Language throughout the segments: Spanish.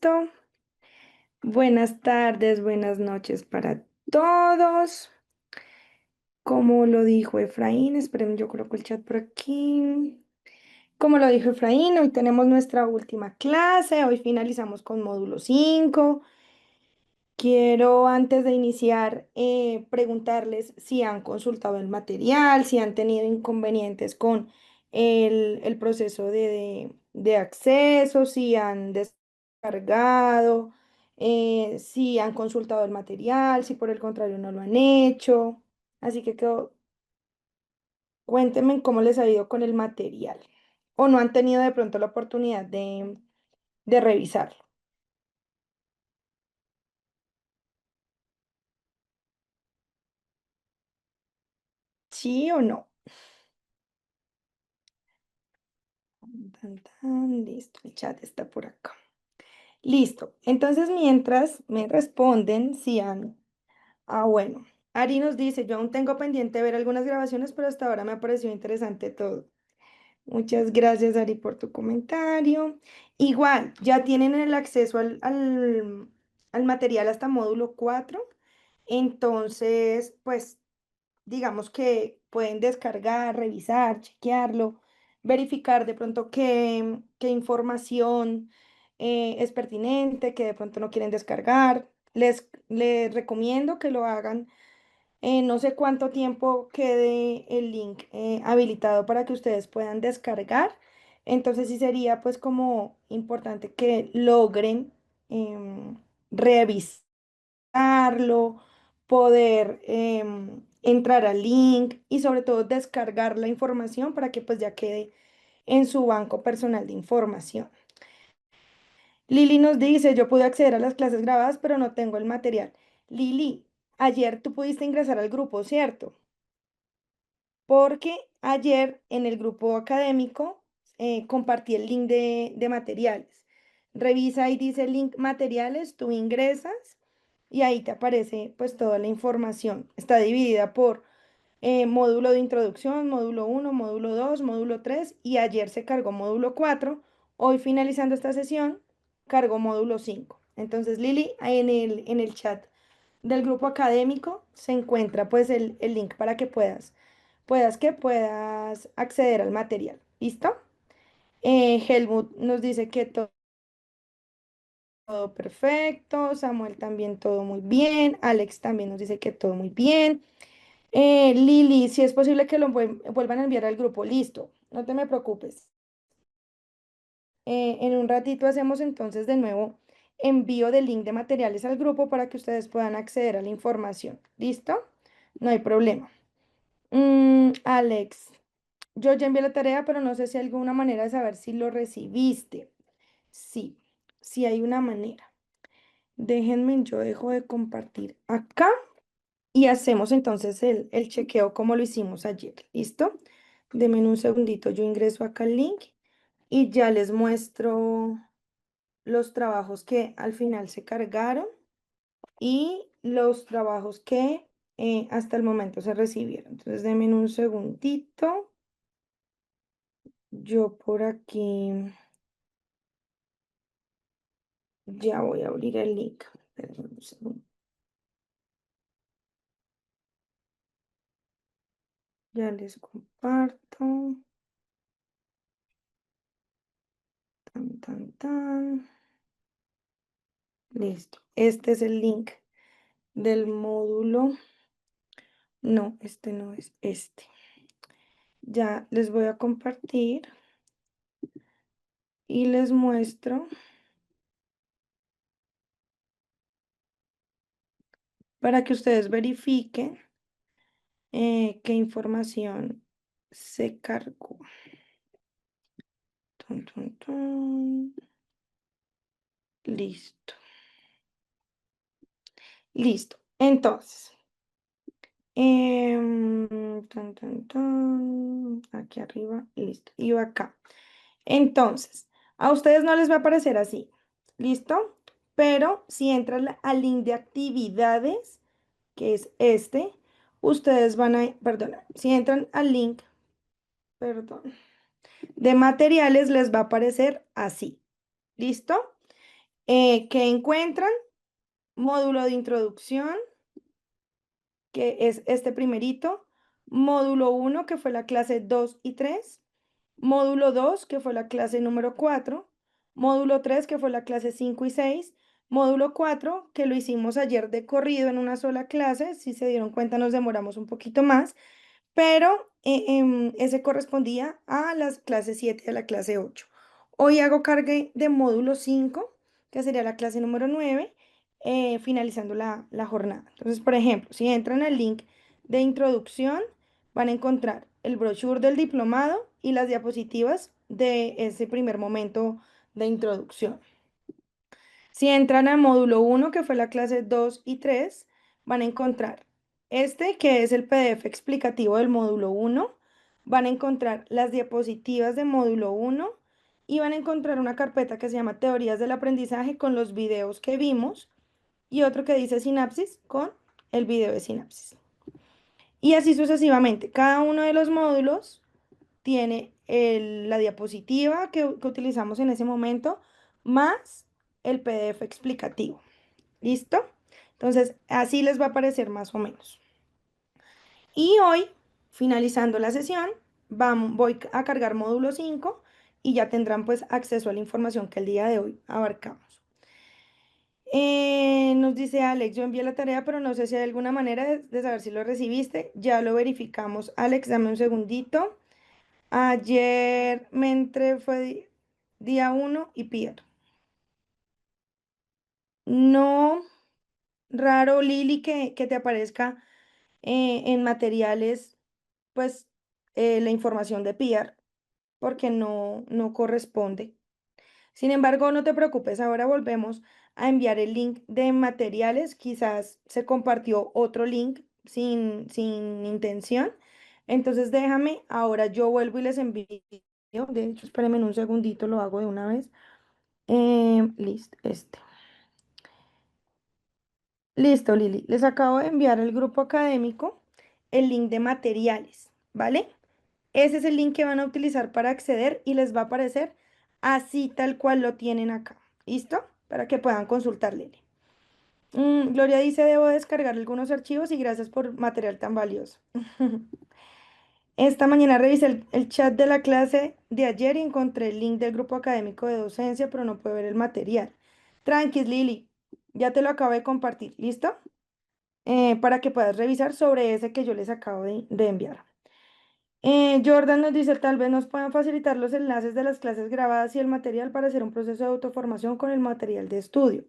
Listo. Buenas tardes, buenas noches para todos. Como lo dijo Efraín, esperen, yo coloco el chat por aquí. Como lo dijo Efraín, hoy tenemos nuestra última clase. Hoy finalizamos con módulo 5. Quiero, antes de iniciar, preguntarles si han consultado el material, si han tenido inconvenientes con el proceso de acceso, si han descargado, si han consultado el material, si por el contrario no lo han hecho. Así que cuéntenme cómo les ha ido con el material o no han tenido de pronto la oportunidad de revisarlo. ¿Sí o no? Tan, tan, listo, el chat está por acá. Listo. Entonces, mientras me responden, si han... Ah, bueno. Ari nos dice, yo aún tengo pendiente ver algunas grabaciones, pero hasta ahora me ha parecido interesante todo. Muchas gracias, Ari, por tu comentario. Igual, ya tienen el acceso al material hasta módulo 4. Entonces, pues digamos que pueden descargar, revisar, chequearlo, verificar de pronto qué información es pertinente, que de pronto no quieren descargar. Les recomiendo que lo hagan. No sé cuánto tiempo quede el link habilitado para que ustedes puedan descargar. Entonces sí sería pues como importante que logren revisar poder entrar al link y sobre todo descargar la información para que pues ya quede en su banco personal de información. Lili nos dice, yo pude acceder a las clases grabadas, pero no tengo el material. Lili, ayer tú pudiste ingresar al grupo, ¿cierto? Porque ayer en el grupo académico compartí el link de materiales. Revisa y dice link materiales, tú ingresas y ahí te aparece pues toda la información. Está dividida por módulo de introducción, módulo 1, módulo 2, módulo 3 y ayer se cargó módulo 4. Hoy finalizando esta sesión, cargó módulo 5. Entonces Lili, ahí en el chat del grupo académico se encuentra pues el link para que puedas acceder al material. ¿Listo? Helmut nos dice que todo perfecto, Samuel también todo muy bien, Alex también nos dice que todo muy bien. Lili, si es posible que lo vuelvan a enviar al grupo, listo, no te me preocupes. En un ratito hacemos entonces de nuevo envío del link de materiales al grupo para que ustedes puedan acceder a la información. ¿Listo? No hay problema. Alex, yo ya envié la tarea, pero no sé si hay alguna manera de saber si lo recibiste. Sí, sí hay una manera. Déjenme, yo dejo de compartir acá y hacemos entonces el chequeo como lo hicimos ayer. ¿Listo? Denme un segundito, yo ingreso acá al link y ya les muestro los trabajos que al final se cargaron y los trabajos que hasta el momento se recibieron. Entonces, denme un segundito. Yo por aquí ya voy a abrir el link. Espérenme un segundo. Ya les comparto. Tan, tan, tan. Listo. Este es el link del módulo. No, este no es este. Ya les voy a compartir y les muestro para que ustedes verifiquen qué información se cargó. Tun, tun, tun. Listo. Listo. Entonces, tan, tan, tan, aquí arriba, listo. Y acá. Entonces, a ustedes no les va a aparecer así. ¿Listo? Pero si entran al link de actividades, que es este, ustedes van a, perdón, si entran al link, de materiales, les va a aparecer así. ¿Listo? ¿Qué encuentran? Módulo de introducción, que es este primerito. Módulo uno, que fue la clase 2 y 3. Módulo 2, que fue la clase número 4. Módulo 3, que fue la clase 5 y 6. Módulo 4, que lo hicimos ayer de corrido en una sola clase. Si se dieron cuenta, nos demoramos un poquito más, pero ese correspondía a las clases 7 y a la clase 8. Hoy hago cargue de módulo 5, que sería la clase número 9, finalizando la jornada. Entonces, por ejemplo, si entran al link de introducción, van a encontrar el brochure del diplomado y las diapositivas de ese primer momento de introducción. Si entran al módulo uno, que fue la clase 2 y 3, van a encontrar este, que es el PDF explicativo del módulo uno. Van a encontrar las diapositivas de módulo uno y van a encontrar una carpeta que se llama Teorías del Aprendizaje con los videos que vimos y otro que dice Sinapsis con el video de Sinapsis. Y así sucesivamente. Cada uno de los módulos tiene la diapositiva que utilizamos en ese momento más el PDF explicativo. ¿Listo? Entonces, así les va a aparecer más o menos. Y hoy, finalizando la sesión, voy a cargar módulo 5 y ya tendrán pues acceso a la información que el día de hoy abarcamos. Nos dice Alex, yo envié la tarea, pero no sé si hay alguna manera de saber si lo recibiste. Ya lo verificamos. Alex, dame un segundito. Ayer me entré, fue día uno y pierdo. No, raro, Lili, que te aparezca en materiales, pues la información de PR, porque no corresponde. Sin embargo, no te preocupes, ahora volvemos a enviar el link de materiales. Quizás se compartió otro link sin intención. Entonces déjame, ahora yo vuelvo y les envío. De hecho, espérenme un segundito, lo hago de una vez. Listo, este. Listo, Lili. Les acabo de enviar al grupo académico el link de materiales, ¿vale? Ese es el link que van a utilizar para acceder y les va a aparecer así tal cual lo tienen acá. ¿Listo? Para que puedan consultar, Lili. Gloria dice, debo descargar algunos archivos y gracias por material tan valioso. Esta mañana revisé el chat de la clase de ayer y encontré el link del grupo académico de docencia, pero no puedo ver el material. Tranquis, Lili, ya te lo acabo de compartir, ¿listo? Para que puedas revisar sobre ese que yo les acabo de enviar. Jordan nos dice, tal vez nos puedan facilitar los enlaces de las clases grabadas y el material para hacer un proceso de autoformación con el material de estudio.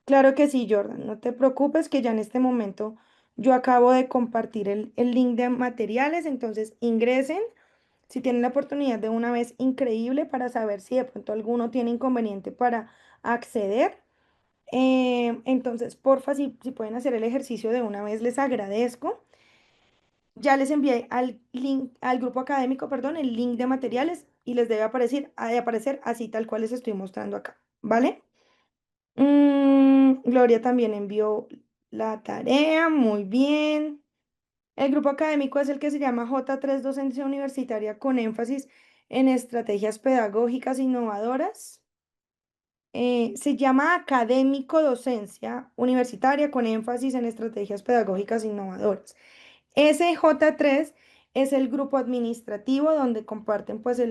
Claro que sí, Jordan, no te preocupes que ya en este momento yo acabo de compartir el link de materiales, entonces ingresen si tienen la oportunidad de una vez increíble para saber si de pronto alguno tiene inconveniente para acceder. Entonces, porfa, si pueden hacer el ejercicio de una vez, les agradezco. Ya les envié al link, al grupo académico, perdón, el link de materiales y les debe aparecer, ha de aparecer así tal cual les estoy mostrando acá, ¿vale? Gloria también envió la tarea, muy bien. El grupo académico es el que se llama J3 Docencia Universitaria con énfasis en estrategias pedagógicas innovadoras. Se llama Académico Docencia Universitaria con énfasis en estrategias pedagógicas innovadoras. SJ3 es el grupo administrativo donde comparten pues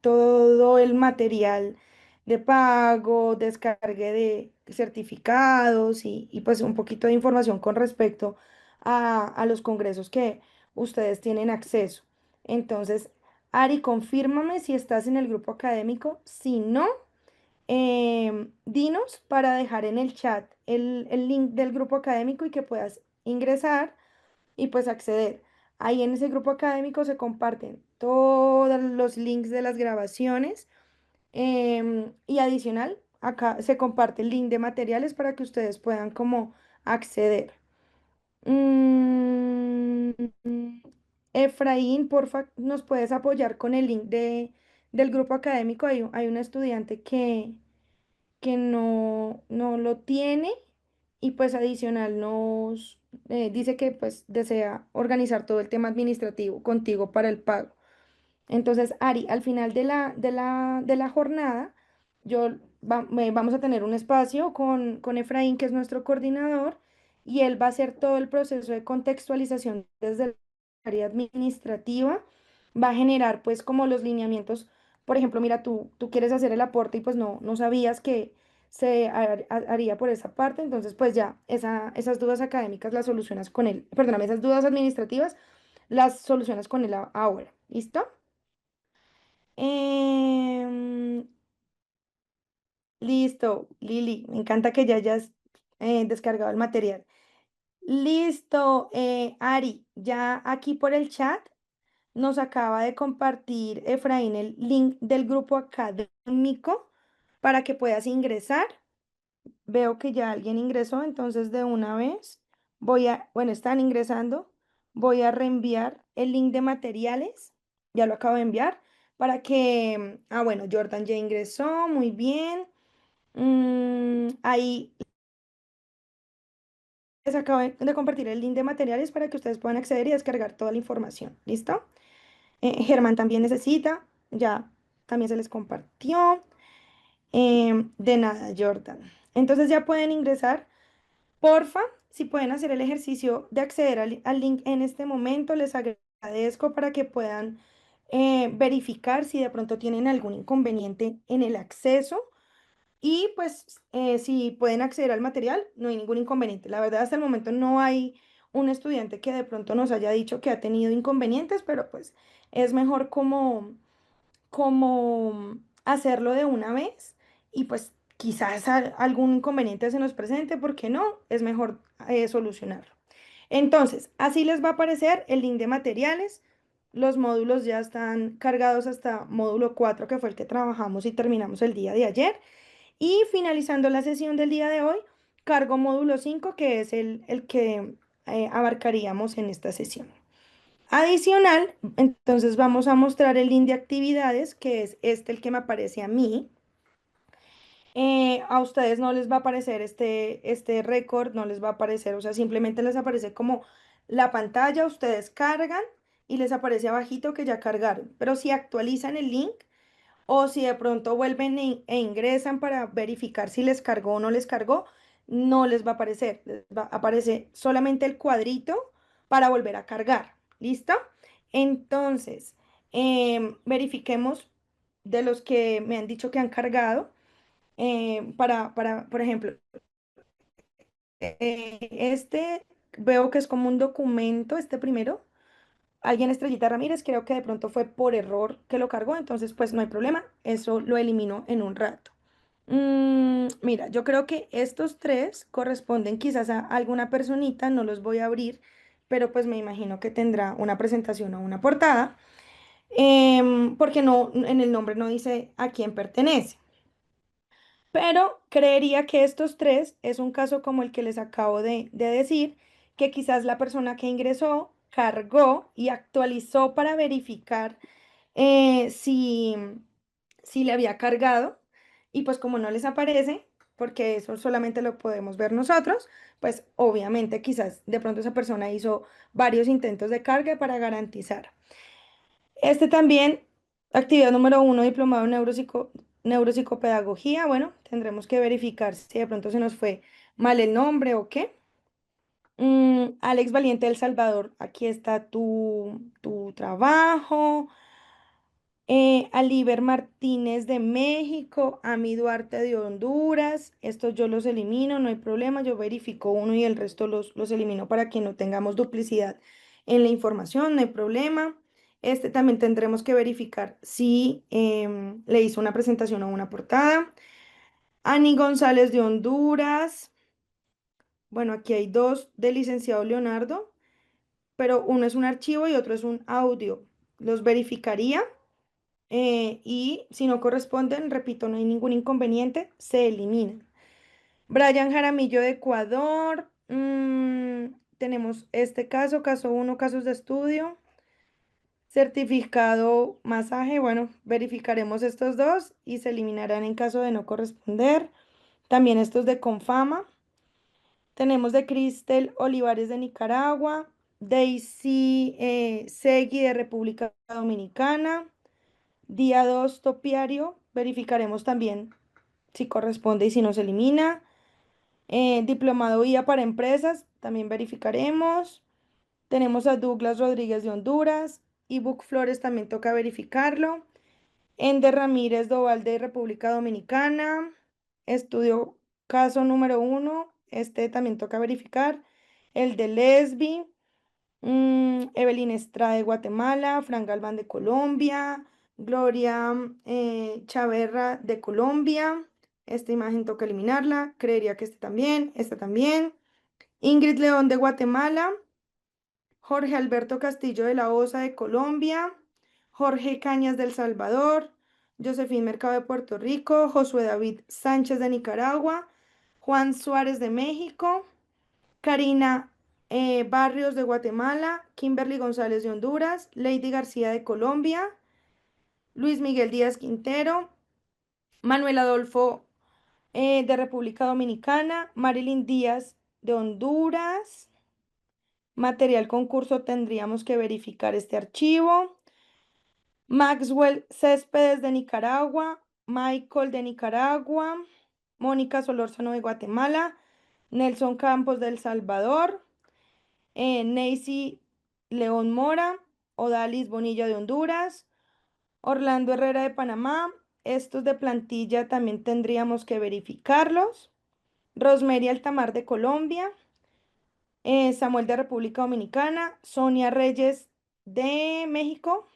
todo el material de pago, descargue de certificados y pues un poquito de información con respecto a los congresos que ustedes tienen acceso. Entonces, Ari, confírmame si estás en el grupo académico. Si no, dinos para dejar en el chat el link del grupo académico y que puedas ingresar y pues acceder. Ahí en ese grupo académico se comparten todos los links de las grabaciones y adicional, acá se comparte el link de materiales para que ustedes puedan como acceder. Mm, Efraín, porfa, ¿nos puedes apoyar con el link del grupo académico? Hay un estudiante que no lo tiene y pues adicional nos dice que pues desea organizar todo el tema administrativo contigo para el pago. Entonces, Ari, al final de la jornada, yo vamos a tener un espacio con Efraín, que es nuestro coordinador, y él va a hacer todo el proceso de contextualización desde el área administrativa, va a generar pues como los lineamientos. Por ejemplo, mira, tú quieres hacer el aporte y pues no sabías que se haría por esa parte, entonces pues ya esas dudas académicas las solucionas con él, perdóname, esas dudas administrativas las solucionas con él ahora, ¿listo? Em, Listo, Lili, me encanta que ya hayas descargado el material. Listo, Ari, ya aquí por el chat nos acaba de compartir Efraín el link del grupo académico para que puedas ingresar. Veo que ya alguien ingresó, entonces de una vez bueno, están ingresando, voy a reenviar el link de materiales, ya lo acabo de enviar, para que, bueno, Jordan ya ingresó, muy bien. Ahí les acabo de compartir el link de materiales para que ustedes puedan acceder y descargar toda la información. ¿Listo? Germán también necesita, ya también se les compartió. De nada, Jordan. Entonces ya pueden ingresar. Porfa, si pueden hacer el ejercicio de acceder al link en este momento, les agradezco para que puedan verificar si de pronto tienen algún inconveniente en el acceso. Y pues si pueden acceder al material, no hay ningún inconveniente. La verdad, hasta el momento no hay un estudiante que de pronto nos haya dicho que ha tenido inconvenientes, pero pues es mejor como hacerlo de una vez y pues quizás algún inconveniente se nos presente, porque no, es mejor solucionarlo. Entonces, así les va a aparecer el link de materiales. Los módulos ya están cargados hasta módulo 4, que fue el que trabajamos y terminamos el día de ayer. Y finalizando la sesión del día de hoy, cargo módulo 5, que es el que abarcaríamos en esta sesión. Adicional, entonces vamos a mostrar el link de actividades, que es este el que me aparece a mí. A ustedes no les va a aparecer este récord, no les va a aparecer, o sea, simplemente les aparece como la pantalla, ustedes cargan y les aparece abajito que ya cargaron. Pero si actualizan el link, o si de pronto vuelven e ingresan para verificar si les cargó o no les cargó, no les va a aparecer. Les va a aparecer solamente el cuadrito para volver a cargar. ¿Listo? Entonces, verifiquemos de los que me han dicho que han cargado. Por ejemplo, este veo que es como un documento, este primero. Alguien, Estrellita Ramírez, creo que de pronto fue por error que lo cargó, entonces pues no hay problema, eso lo elimino en un rato. Mira, yo creo que estos tres corresponden quizás a alguna personita, no los voy a abrir, pero pues me imagino que tendrá una presentación o una portada, porque no, en el nombre no dice a quién pertenece. Pero creería que estos tres es un caso como el que les acabo de decir, que quizás la persona que ingresó cargó y actualizó para verificar si le había cargado, y pues como no les aparece, porque eso solamente lo podemos ver nosotros, pues obviamente quizás de pronto esa persona hizo varios intentos de carga para garantizar. Este también, actividad número 1, diplomado en neuropsicopedagogía. Bueno, tendremos que verificar si de pronto se nos fue mal el nombre o qué. Alex Valiente del Salvador, aquí está tu trabajo. Aliber Martínez de México, Ami Duarte de Honduras. Estos yo los elimino, no hay problema. Yo verifico uno y el resto los elimino para que no tengamos duplicidad en la información, no hay problema. Este también tendremos que verificar si le hizo una presentación o una portada. Ani González de Honduras. Bueno, aquí hay dos del licenciado Leonardo, pero uno es un archivo y otro es un audio. Los verificaría. Y si no corresponden, repito, no hay ningún inconveniente, se eliminan. Brian Jaramillo de Ecuador. Tenemos este caso 1, casos de estudio. Certificado masaje, bueno, verificaremos estos dos y se eliminarán en caso de no corresponder. También estos de Confama. Tenemos de Cristel Olivares de Nicaragua, Daisy Segui de República Dominicana. Día 2, topiario, verificaremos también si corresponde y si no se elimina. Diplomado IA para empresas, también verificaremos. Tenemos a Douglas Rodríguez de Honduras. Ebook Flores también toca verificarlo. Ender Ramírez Doval de República Dominicana. Estudio caso número 1. Este también toca verificar. El de Lesbi. Evelyn Estrada de Guatemala. Fran Galván de Colombia. Gloria Chaverra de Colombia. Esta imagen toca eliminarla. Creería que este también. Esta también. Ingrid León de Guatemala. Jorge Alberto Castillo de la Osa de Colombia, Jorge Cañas del Salvador, Josefín Mercado de Puerto Rico, Josué David Sánchez de Nicaragua, Juan Suárez de México, Karina Barrios de Guatemala, Kimberly González de Honduras, Lady García de Colombia, Luis Miguel Díaz Quintero, Manuel Adolfo de República Dominicana, Marilyn Díaz de Honduras. Material concurso tendríamos que verificar este archivo. Maxwell Céspedes de Nicaragua, Michael de Nicaragua, Mónica Solórzano de Guatemala, Nelson Campos de El Salvador, Neisy León Mora, Odalis Bonilla de Honduras, Orlando Herrera de Panamá. Estos de plantilla también tendríamos que verificarlos. Rosemary Altamar de Colombia, Samuel de República Dominicana, Sonia Reyes de México,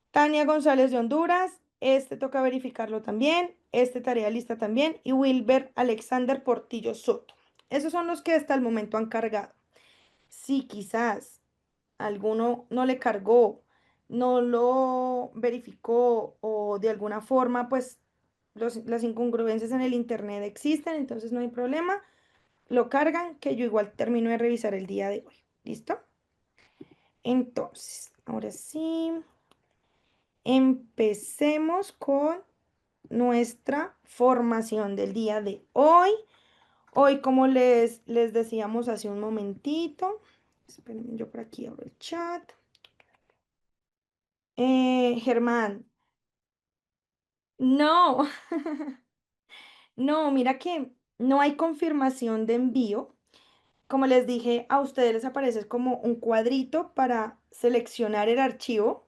Tania González de Honduras, este toca verificarlo también, este tarea lista también, y Wilber Alexander Portillo Soto. Esos son los que hasta el momento han cargado. Si quizás alguno no le cargó, no lo verificó o de alguna forma, pues las incongruencias en el internet existen, entonces no hay problema. Lo cargan, que yo igual termino de revisar el día de hoy. ¿Listo? Entonces, ahora sí, empecemos con nuestra formación del día de hoy. Hoy, como les decíamos hace un momentito, espérenme, yo por aquí abro el chat. Germán, no, no, mira que no hay confirmación de envío. Como les dije, a ustedes les aparece como un cuadrito para seleccionar el archivo.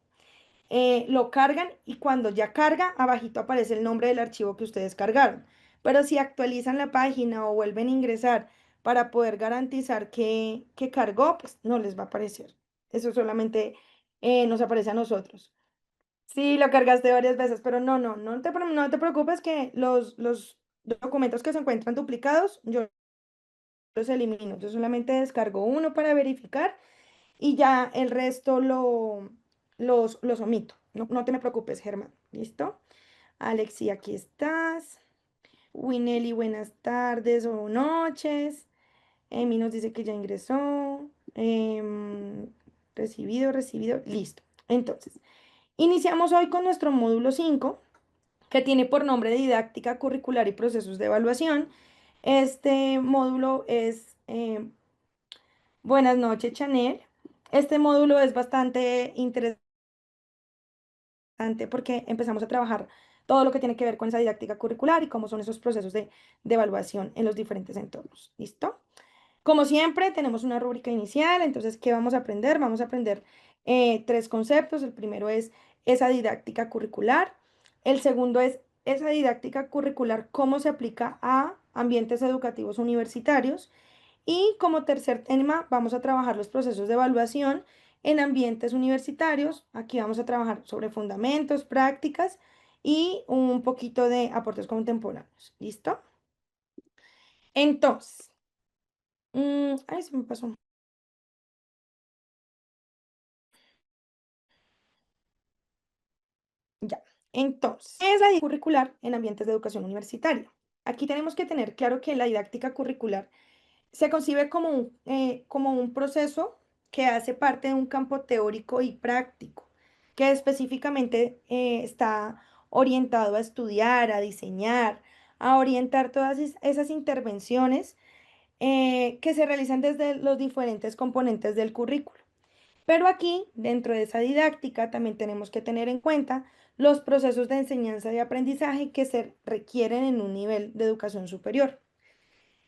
Lo cargan y cuando ya carga, abajito aparece el nombre del archivo que ustedes cargaron. Pero si actualizan la página o vuelven a ingresar para poder garantizar que cargó, pues no les va a aparecer. Eso solamente nos aparece a nosotros. Sí, lo cargaste varias veces, pero no te preocupes que los documentos que se encuentran duplicados, yo los elimino. Yo solamente descargo uno para verificar y ya el resto los omito. No te me preocupes, Germán. ¿Listo? Alexi, aquí estás. Winelli, buenas tardes o noches. Emi nos dice que ya ingresó. Recibido. Listo. Entonces, iniciamos hoy con nuestro módulo 5 que tiene por nombre Didáctica Curricular y Procesos de Evaluación. Este módulo es buenas noches, Chanel. Este módulo es bastante interesante porque empezamos a trabajar todo lo que tiene que ver con esa didáctica curricular y cómo son esos procesos de evaluación en los diferentes entornos. ¿Listo? Como siempre, tenemos una rúbrica inicial, entonces, ¿qué vamos a aprender? Vamos a aprender tres conceptos. El primero es esa didáctica curricular. El segundo es esa didáctica curricular, cómo se aplica a ambientes educativos universitarios. Y como tercer tema, vamos a trabajar los procesos de evaluación en ambientes universitarios. Aquí vamos a trabajar sobre fundamentos, prácticas y un poquito de aportes contemporáneos. ¿Listo? Entonces, ay, se me pasó. Ya. Entonces, ¿qué es la didáctica curricular en ambientes de educación universitaria? Aquí tenemos que tener claro que la didáctica curricular se concibe como un proceso que hace parte de un campo teórico y práctico, que específicamente está orientado a estudiar, a diseñar, a orientar todas esas intervenciones que se realizan desde los diferentes componentes del currículo. Pero aquí, dentro de esa didáctica, también tenemos que tener en cuenta los procesos de enseñanza y aprendizaje que se requieren en un nivel de educación superior.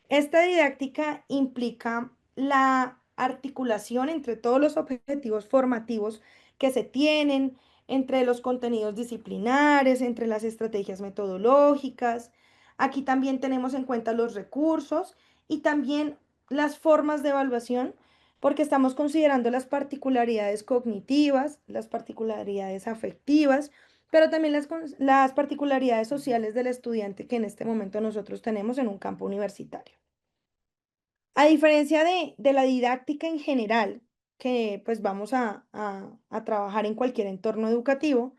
Esta didáctica implica la articulación entre todos los objetivos formativos que se tienen, entre los contenidos disciplinares, entre las estrategias metodológicas. Aquí también tenemos en cuenta los recursos y también las formas de evaluación, porque estamos considerando las particularidades cognitivas, las particularidades afectivas, pero también las particularidades sociales del estudiante que en este momento nosotros tenemos en un campo universitario. A diferencia de la didáctica en general, que pues vamos a trabajar en cualquier entorno educativo,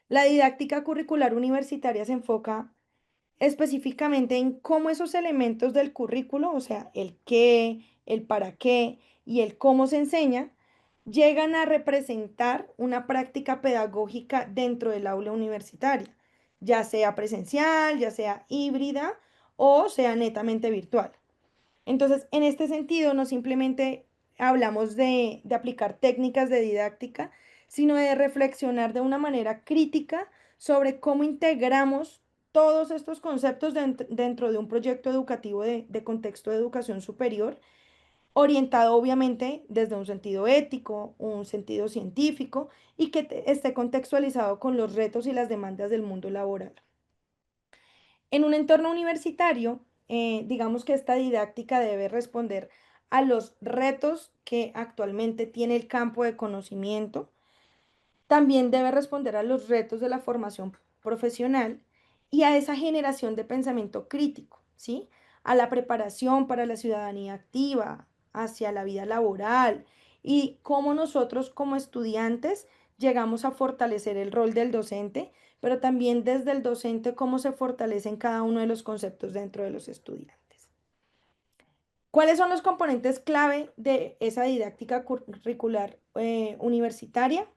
la didáctica curricular universitaria se enfoca específicamente en cómo esos elementos del currículo, o sea, el qué, el para qué y el cómo se enseña, llegan a representar una práctica pedagógica dentro del aula universitaria, ya sea presencial, ya sea híbrida o sea netamente virtual. Entonces, en este sentido, no simplemente hablamos de aplicar técnicas de didáctica, sino de reflexionar de una manera crítica sobre cómo integramos todos estos conceptos dentro de un proyecto educativo de contexto de educación superior, orientado obviamente desde un sentido ético, un sentido científico y que esté contextualizado con los retos y las demandas del mundo laboral. En un entorno universitario, digamos que esta didáctica debe responder a los retos que actualmente tiene el campo de conocimiento, también debe responder a los retos de la formación profesional y a esa generación de pensamiento crítico, ¿sí? A la preparación para la ciudadanía activa, hacia la vida laboral y cómo nosotros como estudiantes llegamos a fortalecer el rol del docente, pero también desde el docente cómo se fortalecen cada uno de los conceptos dentro de los estudiantes. ¿Cuáles son los componentes clave de esa didáctica curricular universitaria?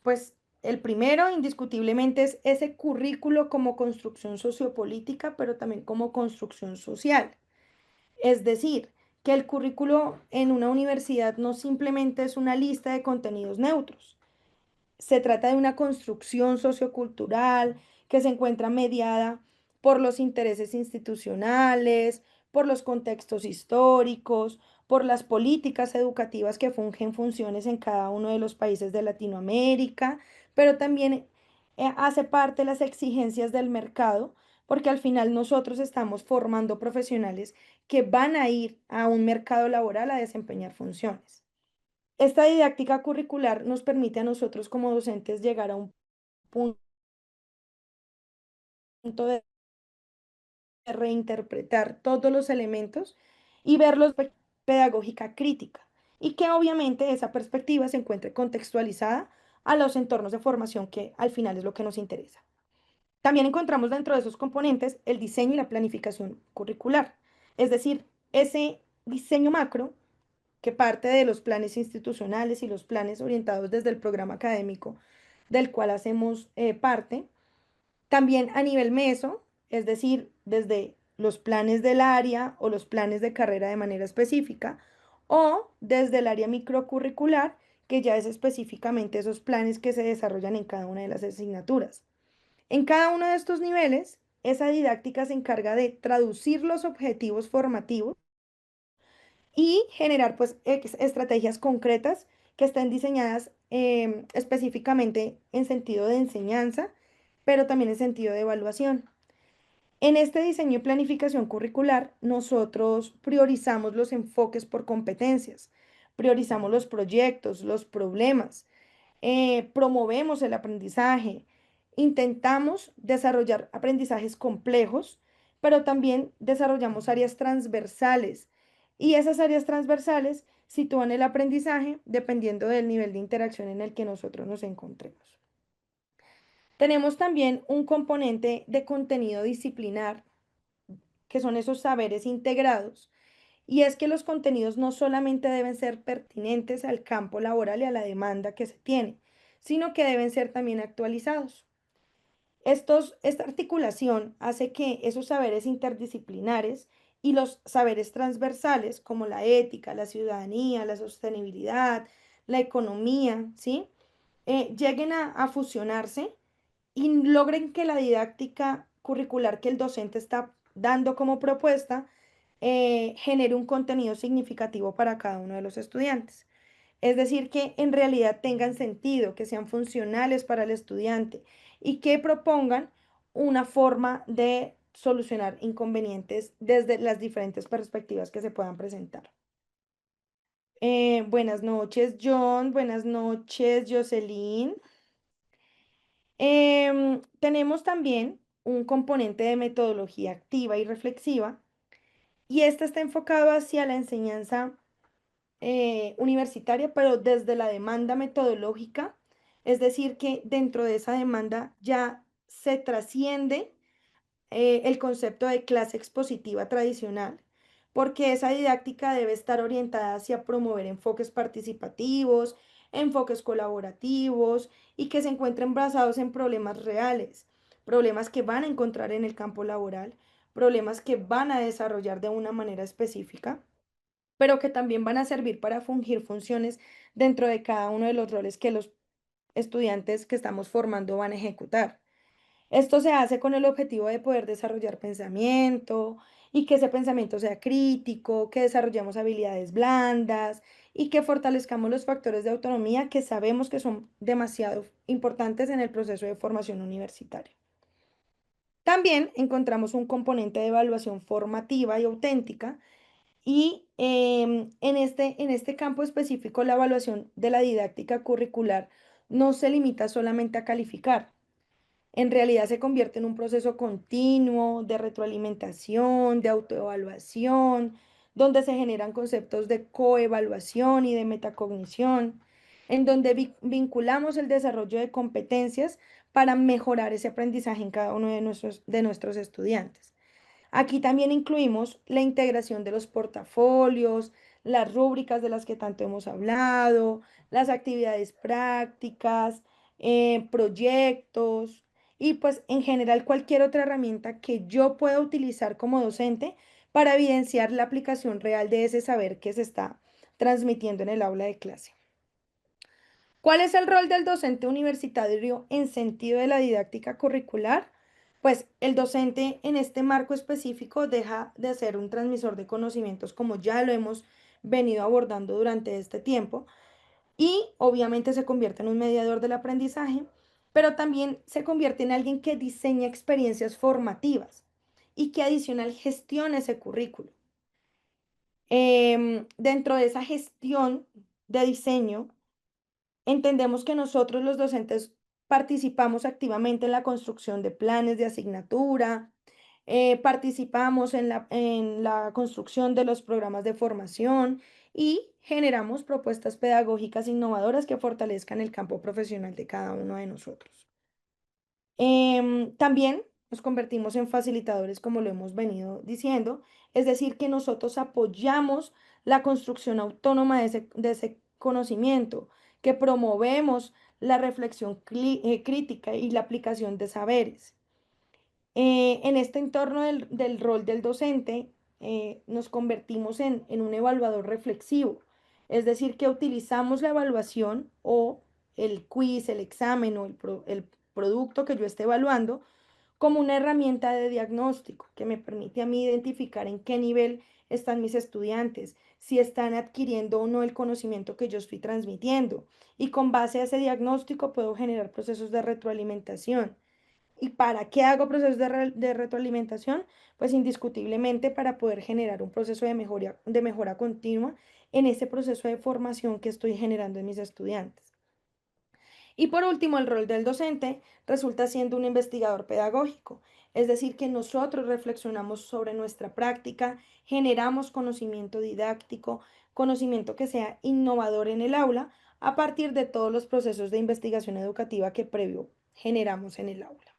Pues el primero, indiscutiblemente, es ese currículo como construcción sociopolítica, pero también como construcción social. Es decir, que el currículo en una universidad no simplemente es una lista de contenidos neutros, se trata de una construcción sociocultural que se encuentra mediada por los intereses institucionales, por los contextos históricos, por las políticas educativas que fungen funciones en cada uno de los países de Latinoamérica, pero también hace parte de las exigencias del mercado, porque al final nosotros estamos formando profesionales que van a ir a un mercado laboral a desempeñar funciones. Esta didáctica curricular nos permite a nosotros como docentes llegar a un punto de reinterpretar todos los elementos y verlos pedagógica crítica y que obviamente esa perspectiva se encuentre contextualizada a los entornos de formación que al final es lo que nos interesa. También encontramos dentro de esos componentes el diseño y la planificación curricular, es decir, ese diseño macro que parte de los planes institucionales y los planes orientados desde el programa académico del cual hacemos parte. También a nivel meso, es decir, desde los planes del área o los planes de carrera de manera específica, o desde el área microcurricular, que ya es específicamente esos planes que se desarrollan en cada una de las asignaturas. En cada uno de estos niveles, esa didáctica se encarga de traducir los objetivos formativos y generar pues estrategias concretas que estén diseñadas específicamente en sentido de enseñanza, pero también en sentido de evaluación. En este diseño y planificación curricular, nosotros priorizamos los enfoques por competencias, priorizamos los proyectos, los problemas, promovemos el aprendizaje, intentamos desarrollar aprendizajes complejos, pero también desarrollamos áreas transversales y esas áreas transversales sitúan el aprendizaje dependiendo del nivel de interacción en el que nosotros nos encontremos. Tenemos también un componente de contenido disciplinar, que son esos saberes integrados, y es que los contenidos no solamente deben ser pertinentes al campo laboral y a la demanda que se tiene, sino que deben ser también actualizados. Esta articulación hace que esos saberes interdisciplinares y los saberes transversales, como la ética, la ciudadanía, la sostenibilidad, la economía, ¿sí? Lleguen a fusionarse y logren que la didáctica curricular que el docente está dando como propuesta genere un contenido significativo para cada uno de los estudiantes. Es decir, que en realidad tengan sentido, que sean funcionales para el estudiante y que propongan una forma de solucionar inconvenientes desde las diferentes perspectivas que se puedan presentar. Buenas noches, John. Buenas noches, Jocelyn. Tenemos también un componente de metodología activa y reflexiva, y este está enfocado hacia la enseñanza universitaria, pero desde la demanda metodológica, es decir, que dentro de esa demanda ya se trasciende el concepto de clase expositiva tradicional, porque esa didáctica debe estar orientada hacia promover enfoques participativos, enfoques colaborativos y que se encuentren basados en problemas reales, problemas que van a encontrar en el campo laboral, problemas que van a desarrollar de una manera específica, pero que también van a servir para fungir funciones dentro de cada uno de los roles que los estudiantes que estamos formando van a ejecutar. Esto se hace con el objetivo de poder desarrollar pensamiento y que ese pensamiento sea crítico, que desarrollemos habilidades blandas y que fortalezcamos los factores de autonomía que sabemos que son demasiado importantes en el proceso de formación universitaria. También encontramos un componente de evaluación formativa y auténtica y en este campo específico la evaluación de la didáctica curricular no se limita solamente a calificar. En realidad se convierte en un proceso continuo de retroalimentación, de autoevaluación, donde se generan conceptos de coevaluación y de metacognición, en donde vinculamos el desarrollo de competencias para mejorar ese aprendizaje en cada uno de nuestros estudiantes. Aquí también incluimos la integración de los portafolios, las rúbricas de las que tanto hemos hablado, las actividades prácticas, proyectos y pues en general cualquier otra herramienta que yo pueda utilizar como docente para evidenciar la aplicación real de ese saber que se está transmitiendo en el aula de clase. ¿Cuál es el rol del docente universitario en sentido de la didáctica curricular? Pues el docente en este marco específico deja de ser un transmisor de conocimientos como ya lo hemos venido abordando durante este tiempo y obviamente se convierte en un mediador del aprendizaje, pero también se convierte en alguien que diseña experiencias formativas y que adicional gestiona ese currículo. Dentro de esa gestión de diseño, entendemos que nosotros los docentes participamos activamente en la construcción de planes de asignatura, participamos en la construcción de los programas de formación y generamos propuestas pedagógicas innovadoras que fortalezcan el campo profesional de cada uno de nosotros. También nos convertimos en facilitadores, como lo hemos venido diciendo, es decir, que nosotros apoyamos la construcción autónoma de ese conocimiento, que promovemos la reflexión crítica y la aplicación de saberes. En este entorno del rol del docente, nos convertimos en un evaluador reflexivo, es decir, que utilizamos la evaluación o el quiz, el examen o el producto que yo esté evaluando como una herramienta de diagnóstico que me permite a mí identificar en qué nivel están mis estudiantes, si están adquiriendo o no el conocimiento que yo estoy transmitiendo. Y con base a ese diagnóstico puedo generar procesos de retroalimentación. ¿Y para qué hago procesos de retroalimentación? Pues indiscutiblemente para poder generar un proceso de mejora continua en ese proceso de formación que estoy generando en mis estudiantes. Y por último, el rol del docente resulta siendo un investigador pedagógico, es decir, que nosotros reflexionamos sobre nuestra práctica, generamos conocimiento didáctico, conocimiento que sea innovador en el aula a partir de todos los procesos de investigación educativa que previo generamos en el aula.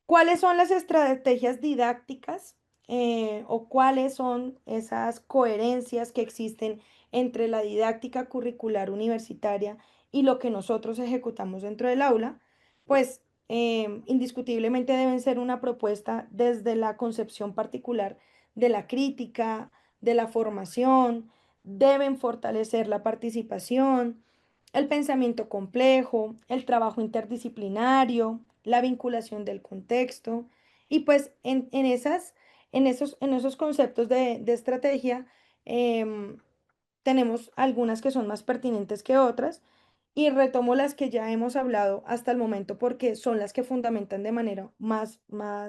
¿Cuáles son las estrategias didácticas o cuáles son esas coherencias que existen entre la didáctica curricular universitaria y lo que nosotros ejecutamos dentro del aula? Pues indiscutiblemente deben ser una propuesta desde la concepción particular de la crítica, de la formación, deben fortalecer la participación, el pensamiento complejo, el trabajo interdisciplinario, la vinculación del contexto. Y pues en esos conceptos de estrategia, em, tenemos algunas que son más pertinentes que otras y retomo las que ya hemos hablado hasta el momento porque son las que fundamentan de manera más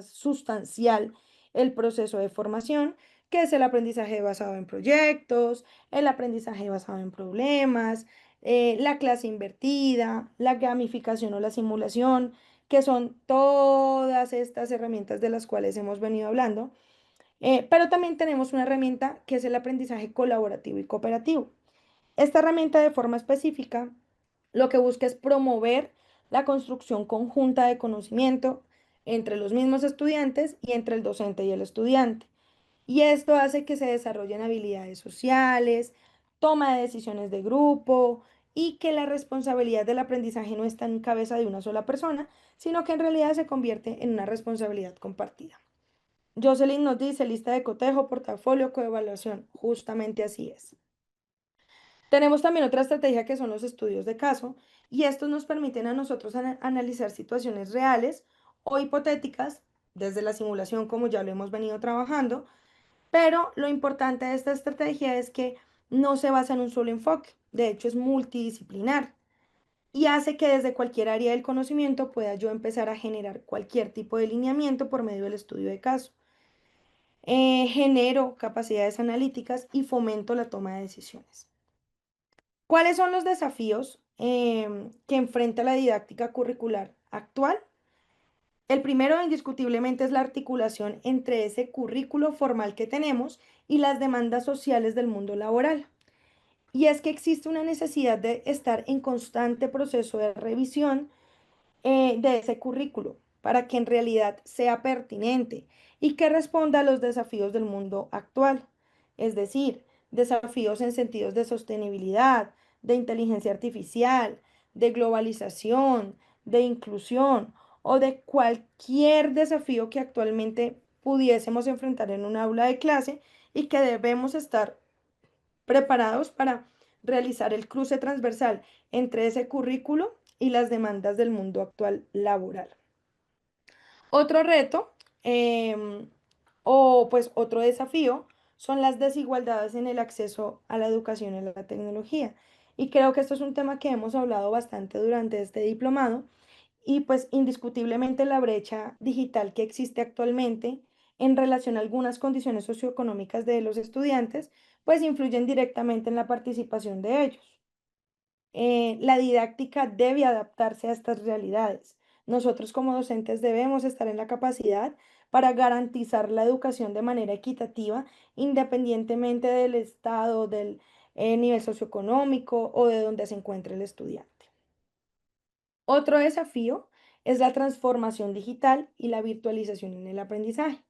sustancial el proceso de formación, que es el aprendizaje basado en proyectos, el aprendizaje basado en problemas, la clase invertida, la gamificación o la simulación, que son todas estas herramientas de las cuales hemos venido hablando. Pero también tenemos una herramienta que es el aprendizaje colaborativo y cooperativo. Esta herramienta de forma específica lo que busca es promover la construcción conjunta de conocimiento entre los mismos estudiantes y entre el docente y el estudiante. Y esto hace que se desarrollen habilidades sociales, toma de decisiones de grupo y que la responsabilidad del aprendizaje no está en cabeza de una sola persona, sino que en realidad se convierte en una responsabilidad compartida. Jocelyn nos dice lista de cotejo, portafolio, coevaluación. Justamente así es. Tenemos también otra estrategia que son los estudios de caso y estos nos permiten a nosotros analizar situaciones reales o hipotéticas desde la simulación como ya lo hemos venido trabajando, pero lo importante de esta estrategia es que no se basa en un solo enfoque, de hecho es multidisciplinar y hace que desde cualquier área del conocimiento pueda yo empezar a generar cualquier tipo de lineamiento por medio del estudio de caso. Genero capacidades analíticas y fomento la toma de decisiones. ¿Cuáles son los desafíos que enfrenta la didáctica curricular actual? El primero, indiscutiblemente, es la articulación entre ese currículo formal que tenemos y las demandas sociales del mundo laboral. Y es que existe una necesidad de estar en constante proceso de revisión de ese currículo para que en realidad sea pertinente y que responda a los desafíos del mundo actual, es decir, desafíos en sentidos de sostenibilidad, de inteligencia artificial, de globalización, de inclusión o de cualquier desafío que actualmente pudiésemos enfrentar en un aula de clase y que debemos estar preparados para realizar el cruce transversal entre ese currículo y las demandas del mundo actual laboral. Otro reto o pues otro desafío son las desigualdades en el acceso a la educación y a la tecnología. Y creo que esto es un tema que hemos hablado bastante durante este diplomado y pues indiscutiblemente la brecha digital que existe actualmente en relación a algunas condiciones socioeconómicas de los estudiantes, pues influyen directamente en la participación de ellos. La didáctica debe adaptarse a estas realidades. Nosotros como docentes debemos estar en la capacidad para garantizar la educación de manera equitativa, independientemente del estado, del nivel socioeconómico o de donde se encuentre el estudiante. Otro desafío es la transformación digital y la virtualización en el aprendizaje,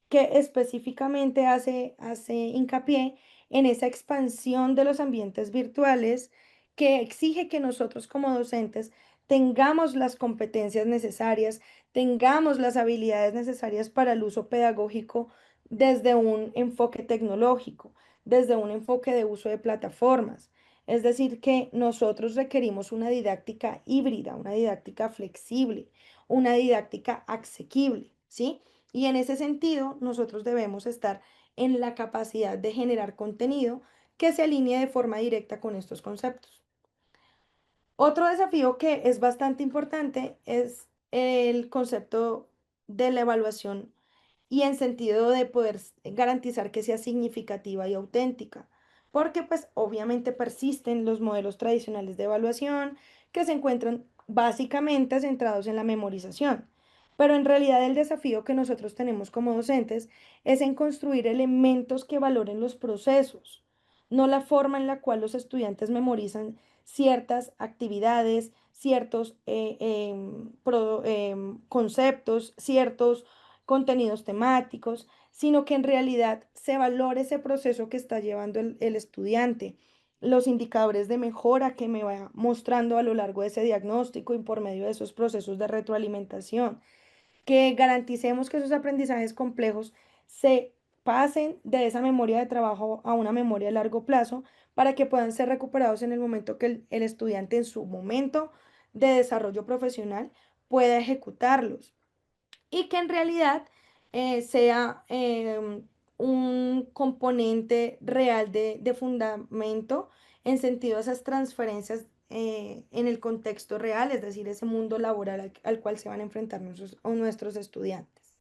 que específicamente hace hincapié en esa expansión de los ambientes virtuales que exige que nosotros como docentes tengamos las competencias necesarias, tengamos las habilidades necesarias para el uso pedagógico desde un enfoque tecnológico, desde un enfoque de uso de plataformas. Es decir, que nosotros requerimos una didáctica híbrida, una didáctica flexible, una didáctica asequible, ¿sí? Y en ese sentido, nosotros debemos estar en la capacidad de generar contenido que se alinee de forma directa con estos conceptos. Otro desafío que es bastante importante es el concepto de la evaluación y en sentido de poder garantizar que sea significativa y auténtica, porque pues obviamente persisten los modelos tradicionales de evaluación que se encuentran básicamente centrados en la memorización, pero en realidad el desafío que nosotros tenemos como docentes es en construir elementos que valoren los procesos, no la forma en la cual los estudiantes memorizan ciertas actividades, ciertos conceptos, ciertos contenidos temáticos, sino que en realidad se valore ese proceso que está llevando el estudiante, los indicadores de mejora que me va mostrando a lo largo de ese diagnóstico y por medio de esos procesos de retroalimentación, que garanticemos que esos aprendizajes complejos se pasen de esa memoria de trabajo a una memoria a largo plazo para que puedan ser recuperados en el momento que el estudiante en su momento de desarrollo profesional pueda ejecutarlos y que en realidad sea un componente real de fundamento en sentido a esas transferencias en el contexto real, es decir, ese mundo laboral al cual se van a enfrentar nuestros estudiantes.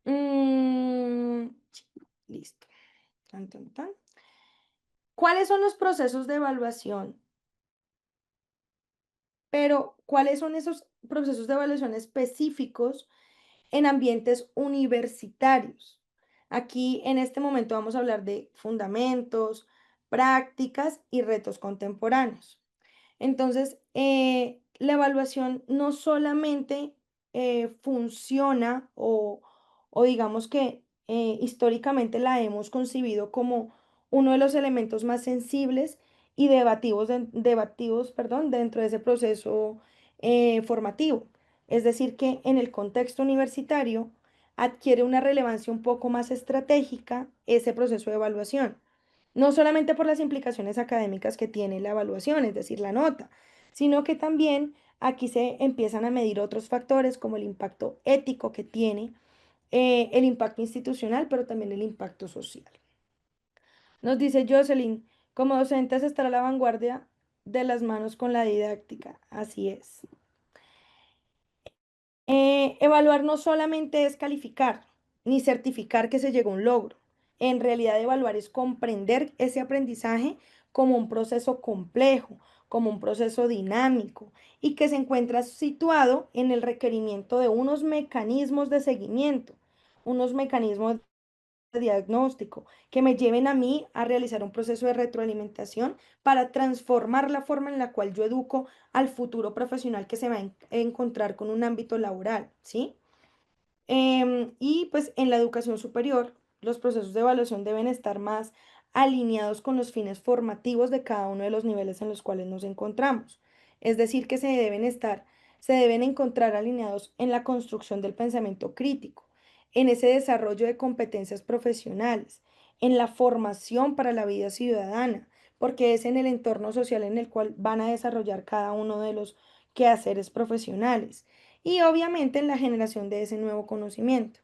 Mm, listo. Tan, tan, tan. ¿Cuáles son los procesos de evaluación? Pero, ¿cuáles son esos procesos de evaluación específicos en ambientes universitarios? Aquí, en este momento, vamos a hablar de fundamentos, prácticas y retos contemporáneos. Entonces, la evaluación no solamente funciona o digamos que históricamente la hemos concebido como uno de los elementos más sensibles y debativos, perdón, dentro de ese proceso formativo. Es decir, que en el contexto universitario adquiere una relevancia un poco más estratégica ese proceso de evaluación no solamente por las implicaciones académicas que tiene la evaluación, es decir, la nota, sino que también aquí se empiezan a medir otros factores como el impacto ético que tiene, el impacto institucional, pero también el impacto social. Nos dice Jocelyn, como docentes estar a la vanguardia de las manos con la didáctica. Así es. Evaluar no solamente es calificar ni certificar que se llegó a un logro. En realidad, evaluar es comprender ese aprendizaje como un proceso complejo, como un proceso dinámico y que se encuentra situado en el requerimiento de unos mecanismos de seguimiento, unos mecanismos de diagnóstico que me lleven a mí a realizar un proceso de retroalimentación para transformar la forma en la cual yo educo al futuro profesional que se va a encontrar con un ámbito laboral, ¿sí? Y pues en la educación superior, los procesos de evaluación deben estar más alineados con los fines formativos de cada uno de los niveles en los cuales nos encontramos. Es decir, que se deben encontrar alineados en la construcción del pensamiento crítico, en ese desarrollo de competencias profesionales, en la formación para la vida ciudadana, porque es en el entorno social en el cual van a desarrollar cada uno de los quehaceres profesionales y obviamente en la generación de ese nuevo conocimiento.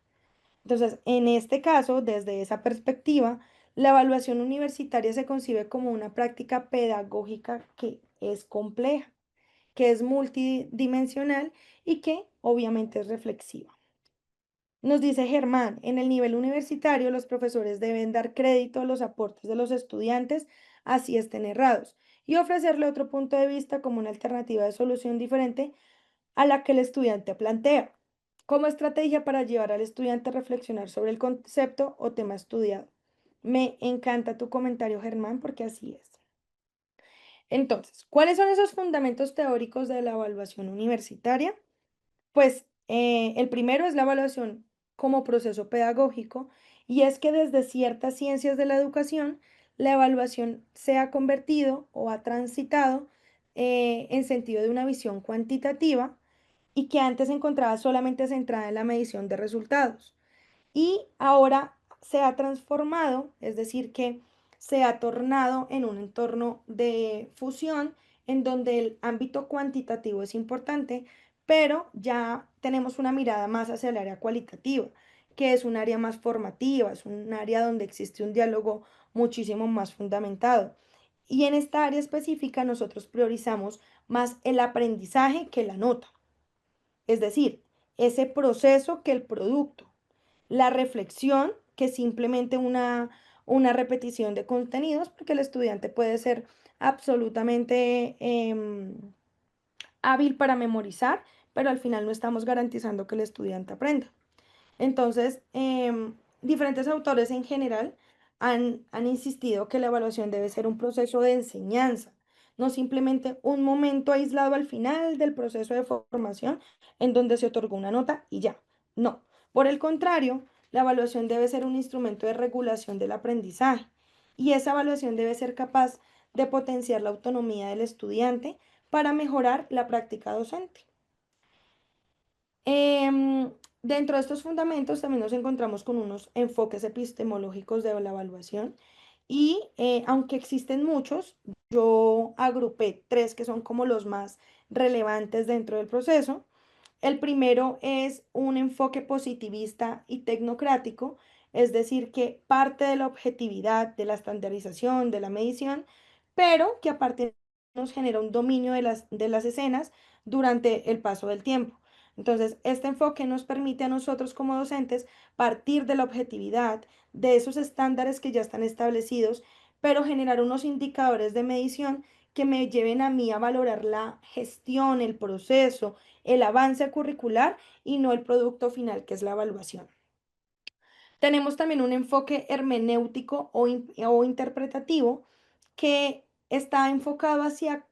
Entonces, en este caso, desde esa perspectiva, la evaluación universitaria se concibe como una práctica pedagógica que es compleja, que es multidimensional y que obviamente es reflexiva. Nos dice Germán, en el nivel universitario los profesores deben dar crédito a los aportes de los estudiantes, así estén errados, y ofrecerle otro punto de vista como una alternativa de solución diferente a la que el estudiante plantea, como estrategia para llevar al estudiante a reflexionar sobre el concepto o tema estudiado. Me encanta tu comentario, Germán, porque así es. Entonces, ¿cuáles son esos fundamentos teóricos de la evaluación universitaria? Pues el primero es la evaluación como proceso pedagógico y es que desde ciertas ciencias de la educación, la evaluación se ha convertido o ha transitado en sentido de una visión cuantitativa y que antes se encontraba solamente centrada en la medición de resultados. Y ahora se ha transformado, es decir, que se ha tornado en un entorno de fusión en donde el ámbito cuantitativo es importante, pero ya tenemos una mirada más hacia el área cualitativa, que es un área más formativa, es un área donde existe un diálogo muchísimo más fundamentado. Y en esta área específica nosotros priorizamos más el aprendizaje que la nota. Es decir, ese proceso que el producto, la reflexión que simplemente una repetición de contenidos, porque el estudiante puede ser absolutamente hábil para memorizar, pero al final no estamos garantizando que el estudiante aprenda. Entonces, diferentes autores en general han insistido que la evaluación debe ser un proceso de enseñanza, no simplemente un momento aislado al final del proceso de formación en donde se otorgó una nota y ya. No, por el contrario, la evaluación debe ser un instrumento de regulación del aprendizaje y esa evaluación debe ser capaz de potenciar la autonomía del estudiante para mejorar la práctica docente. Em, Dentro de estos fundamentos también nos encontramos con unos enfoques epistemológicos de la evaluación y aunque existen muchos, yo agrupé tres que son como los más relevantes dentro del proceso. El primero es un enfoque positivista y tecnocrático, es decir, que parte de la objetividad, de la estandarización, de la medición, pero que aparte nos genera un dominio de las escenas durante el paso del tiempo. Entonces, este enfoque nos permite a nosotros como docentes partir de la objetividad, de esos estándares que ya están establecidos, pero generar unos indicadores de medición que me lleven a mí a valorar la gestión, el proceso, el avance curricular y no el producto final, que es la evaluación. Tenemos también un enfoque hermenéutico o interpretativo que está enfocado hacia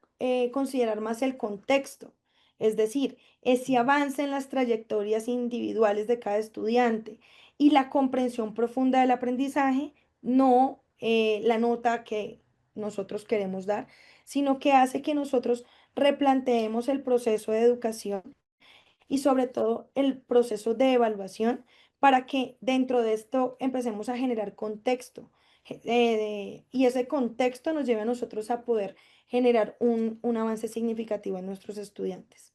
considerar más el contexto, es decir, ese avance en las trayectorias individuales de cada estudiante y la comprensión profunda del aprendizaje, no la nota que nosotros queremos dar, sino que hace que nosotros replanteemos el proceso de educación y sobre todo el proceso de evaluación para que dentro de esto empecemos a generar contexto. Y ese contexto nos lleve a nosotros a poder generar un avance significativo en nuestros estudiantes.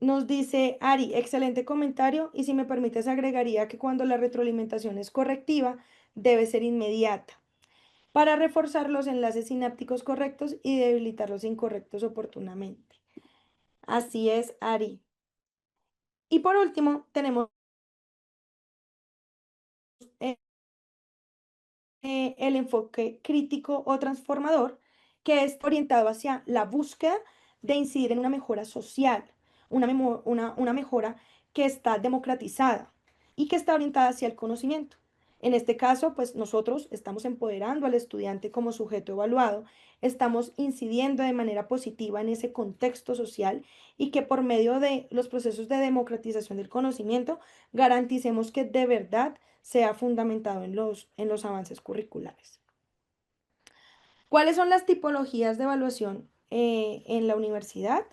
Nos dice Ari, excelente comentario y si me permites agregaría que cuando la retroalimentación es correctiva, debe ser inmediata para reforzar los enlaces sinápticos correctos y debilitar los incorrectos oportunamente. Así es, Ari. Y por último, tenemos eh, el enfoque crítico o transformador, que es orientado hacia la búsqueda de incidir en una mejora social, una mejora que está democratizada y que está orientada hacia el conocimiento. En este caso, pues nosotros estamos empoderando al estudiante como sujeto evaluado, estamos incidiendo de manera positiva en ese contexto social y que por medio de los procesos de democratización del conocimiento garanticemos que de verdad sea fundamentado en los avances curriculares. ¿Cuáles son las tipologías de evaluación en la universidad?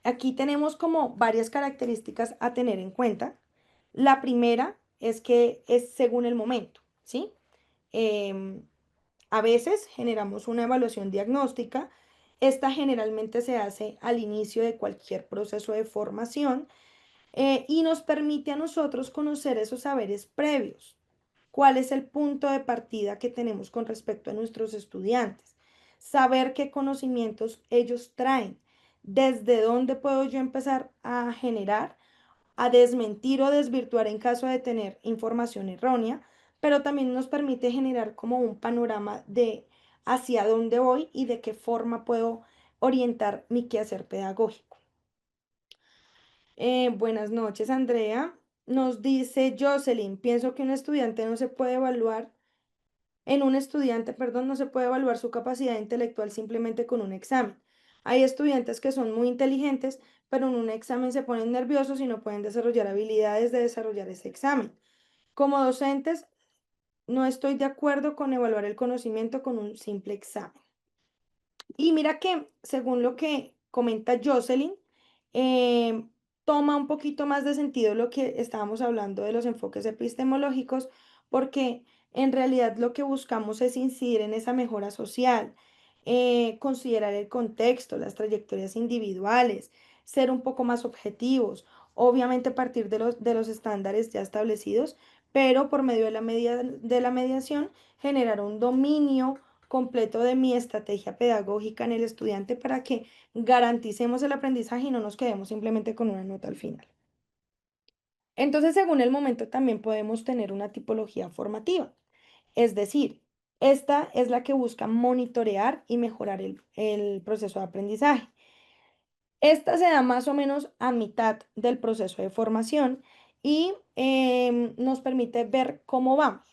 Aquí tenemos como varias características a tener en cuenta. La primera es que es según el momento, ¿sí? Em, a veces generamos una evaluación diagnóstica. Esta generalmente se hace al inicio de cualquier proceso de formación y nos permite a nosotros conocer esos saberes previos. ¿Cuál es el punto de partida que tenemos con respecto a nuestros estudiantes? Saber qué conocimientos ellos traen, desde dónde puedo yo empezar a generar, a desmentir o desvirtuar en caso de tener información errónea, pero también nos permite generar como un panorama de hacia dónde voy y de qué forma puedo orientar mi quehacer pedagógico. Buenas noches, Andrea. Nos dice Jocelyn, pienso que un estudiante no se puede evaluar, en un estudiante, perdón, no se puede evaluar su capacidad intelectual simplemente con un examen. Hay estudiantes que son muy inteligentes, pero en un examen se ponen nerviosos y no pueden desarrollar habilidades de desarrollar ese examen. Como docentes, no estoy de acuerdo con evaluar el conocimiento con un simple examen. Y mira que, según lo que comenta Jocelyn, eh, toma un poquito más de sentido lo que estábamos hablando de los enfoques epistemológicos, porque en realidad lo que buscamos es incidir en esa mejora social, considerar el contexto, las trayectorias individuales, ser un poco más objetivos, obviamente partir de los estándares ya establecidos, pero por medio de de la mediación generar un dominio completo de mi estrategia pedagógica en el estudiante para que garanticemos el aprendizaje y no nos quedemos simplemente con una nota al final. Entonces, según el momento, también podemos tener una tipología formativa. Es decir, esta es la que busca monitorear y mejorar el proceso de aprendizaje. Esta se da más o menos a mitad del proceso de formación y nos permite ver cómo vamos,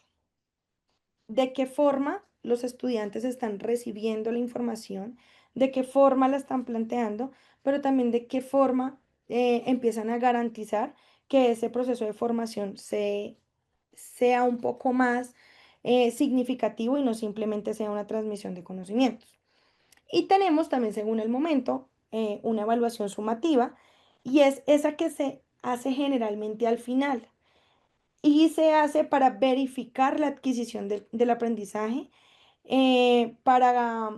de qué forma los estudiantes están recibiendo la información, de qué forma la están planteando, pero también de qué forma empiezan a garantizar que ese proceso de formación sea un poco más significativo y no simplemente sea una transmisión de conocimientos. Y tenemos también, según el momento, una evaluación sumativa y es esa que se hace generalmente al final y se hace para verificar la adquisición del aprendizaje, para,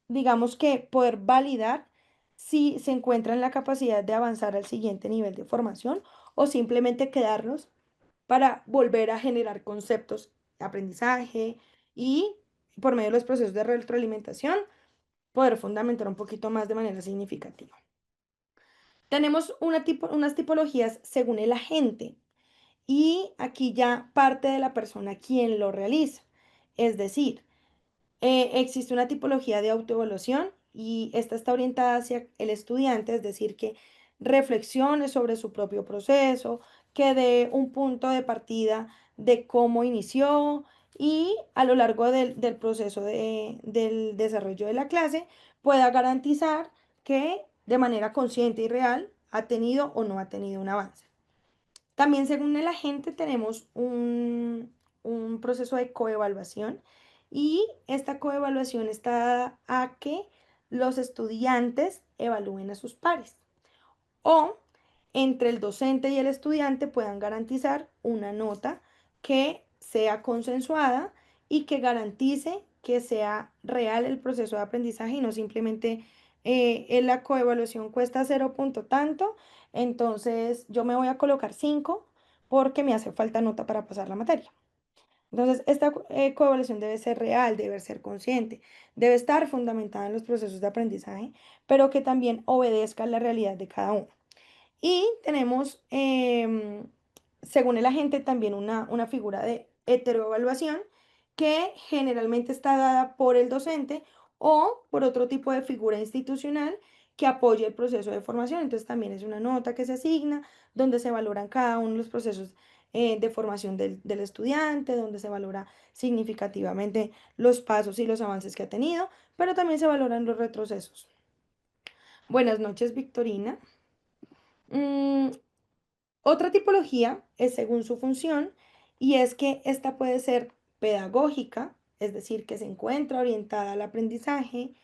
digamos que, poder validar si se encuentra en la capacidad de avanzar al siguiente nivel de formación o simplemente quedarnos para volver a generar conceptos de aprendizaje y por medio de los procesos de retroalimentación poder fundamentar un poquito más de manera significativa. Tenemos unas tipologías según el agente y aquí ya parte de la persona quien lo realiza. Es decir, existe una tipología de autoevaluación y esta está orientada hacia el estudiante, es decir, que reflexione sobre su propio proceso, que dé un punto de partida de cómo inició y a lo largo del proceso del desarrollo de la clase pueda garantizar que de manera consciente y real ha tenido o no ha tenido un avance. También según el agente tenemos un proceso de coevaluación y esta coevaluación está dada a que los estudiantes evalúen a sus pares o entre el docente y el estudiante puedan garantizar una nota que sea consensuada y que garantice que sea real el proceso de aprendizaje y no simplemente en la coevaluación cuesta 0 punto tanto, entonces yo me voy a colocar 5 porque me hace falta nota para pasar la materia. Entonces, esta coevaluación debe ser real, debe ser consciente, debe estar fundamentada en los procesos de aprendizaje, pero que también obedezca a la realidad de cada uno. Y tenemos, según el agente, también una figura de heteroevaluación que generalmente está dada por el docente o por otro tipo de figura institucional que apoye el proceso de formación. Entonces también es una nota que se asigna donde se valoran cada uno de los procesos de formación del estudiante, donde se valora significativamente los pasos y los avances que ha tenido, pero también se valoran los retrocesos. Buenas noches, Victorina. Mm, Otra tipología es según su función y es que esta puede ser pedagógica, es decir, que se encuentra orientada al aprendizaje,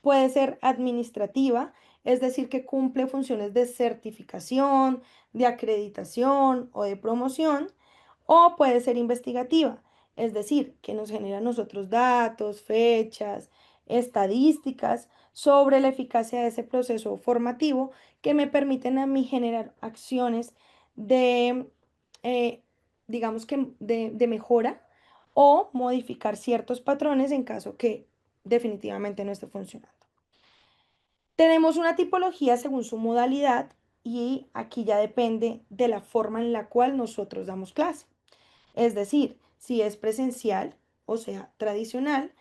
puede ser administrativa, es decir, que cumple funciones de certificación, de acreditación o de promoción, o puede ser investigativa, es decir, que nos genera a nosotros datos, fechas, estadísticas sobre la eficacia de ese proceso formativo que me permiten a mí generar acciones de, eh, digamos que de mejora o modificar ciertos patrones en caso que definitivamente no esté funcionando. Tenemos una tipología según su modalidad y aquí ya depende de la forma en la cual nosotros damos clase. Es decir, si es presencial, o sea, tradicional,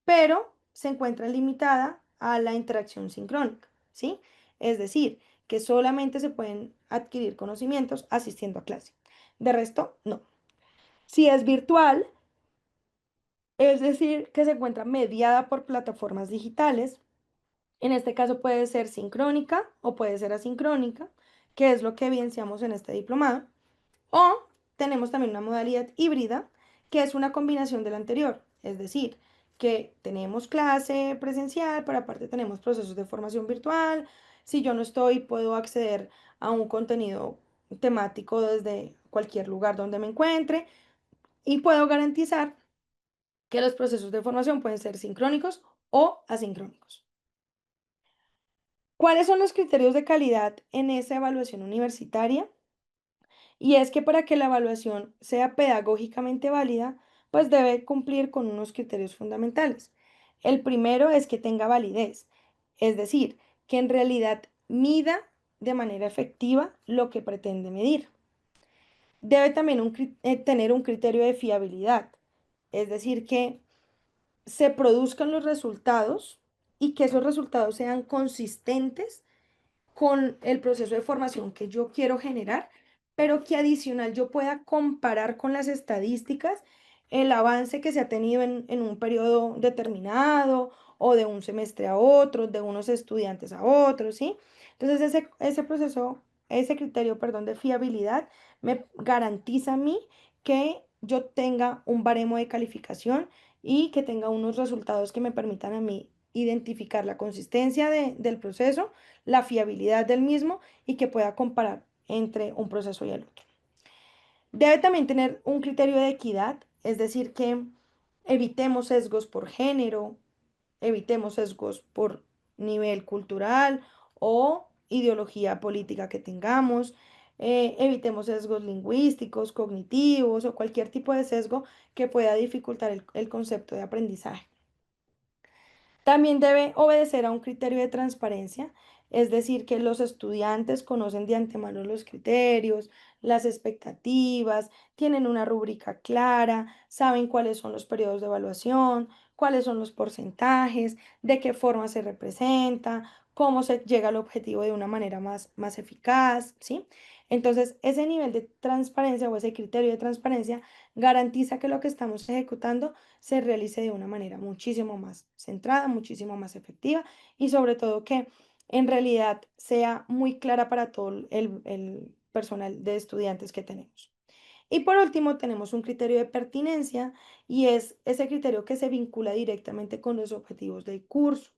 pero se encuentra limitada a la interacción sincrónica, ¿sí? Es decir, que solamente se pueden adquirir conocimientos asistiendo a clase. De resto, no. Si es virtual, es decir, que se encuentra mediada por plataformas digitales, en este caso puede ser sincrónica o puede ser asincrónica, que es lo que evidenciamos en este diplomado. O tenemos también una modalidad híbrida, que es una combinación de la anterior. Es decir, que tenemos clase presencial, pero aparte tenemos procesos de formación virtual. Si yo no estoy, puedo acceder a un contenido temático desde cualquier lugar donde me encuentre y puedo garantizar que los procesos de formación pueden ser sincrónicos o asincrónicos. ¿Cuáles son los criterios de calidad en esa evaluación universitaria? Y es que para que la evaluación sea pedagógicamente válida, pues debe cumplir con unos criterios fundamentales. El primero es que tenga validez, es decir, que en realidad mida de manera efectiva lo que pretende medir. Debe también tener un criterio de fiabilidad, es decir, que se produzcan los resultados y que esos resultados sean consistentes con el proceso de formación que yo quiero generar, pero que adicional yo pueda comparar con las estadísticas el avance que se ha tenido en un periodo determinado o de un semestre a otro, de unos estudiantes a otros, ¿sí? Entonces ese proceso, ese criterio, perdón, de fiabilidad me garantiza a mí que yo tenga un baremo de calificación y que tenga unos resultados que me permitan a mí identificar la consistencia del proceso, la fiabilidad del mismo y que pueda comparar entre un proceso y el otro. Debe también tener un criterio de equidad, es decir, que evitemos sesgos por género, evitemos sesgos por nivel cultural o ideología política que tengamos, evitemos sesgos lingüísticos, cognitivos o cualquier tipo de sesgo que pueda dificultar el concepto de aprendizaje. También debe obedecer a un criterio de transparencia, es decir, que los estudiantes conocen de antemano los criterios, las expectativas, tienen una rúbrica clara, saben cuáles son los periodos de evaluación, cuáles son los porcentajes, de qué forma se representa, cómo se llega al objetivo de una manera más eficaz, ¿sí? Entonces, ese nivel de transparencia o ese criterio de transparencia garantiza que lo que estamos ejecutando se realice de una manera muchísimo más centrada, muchísimo más efectiva y sobre todo que en realidad sea muy clara para todo el personal de estudiantes que tenemos. Y por último, tenemos un criterio de pertinencia y es ese criterio que se vincula directamente con los objetivos del curso.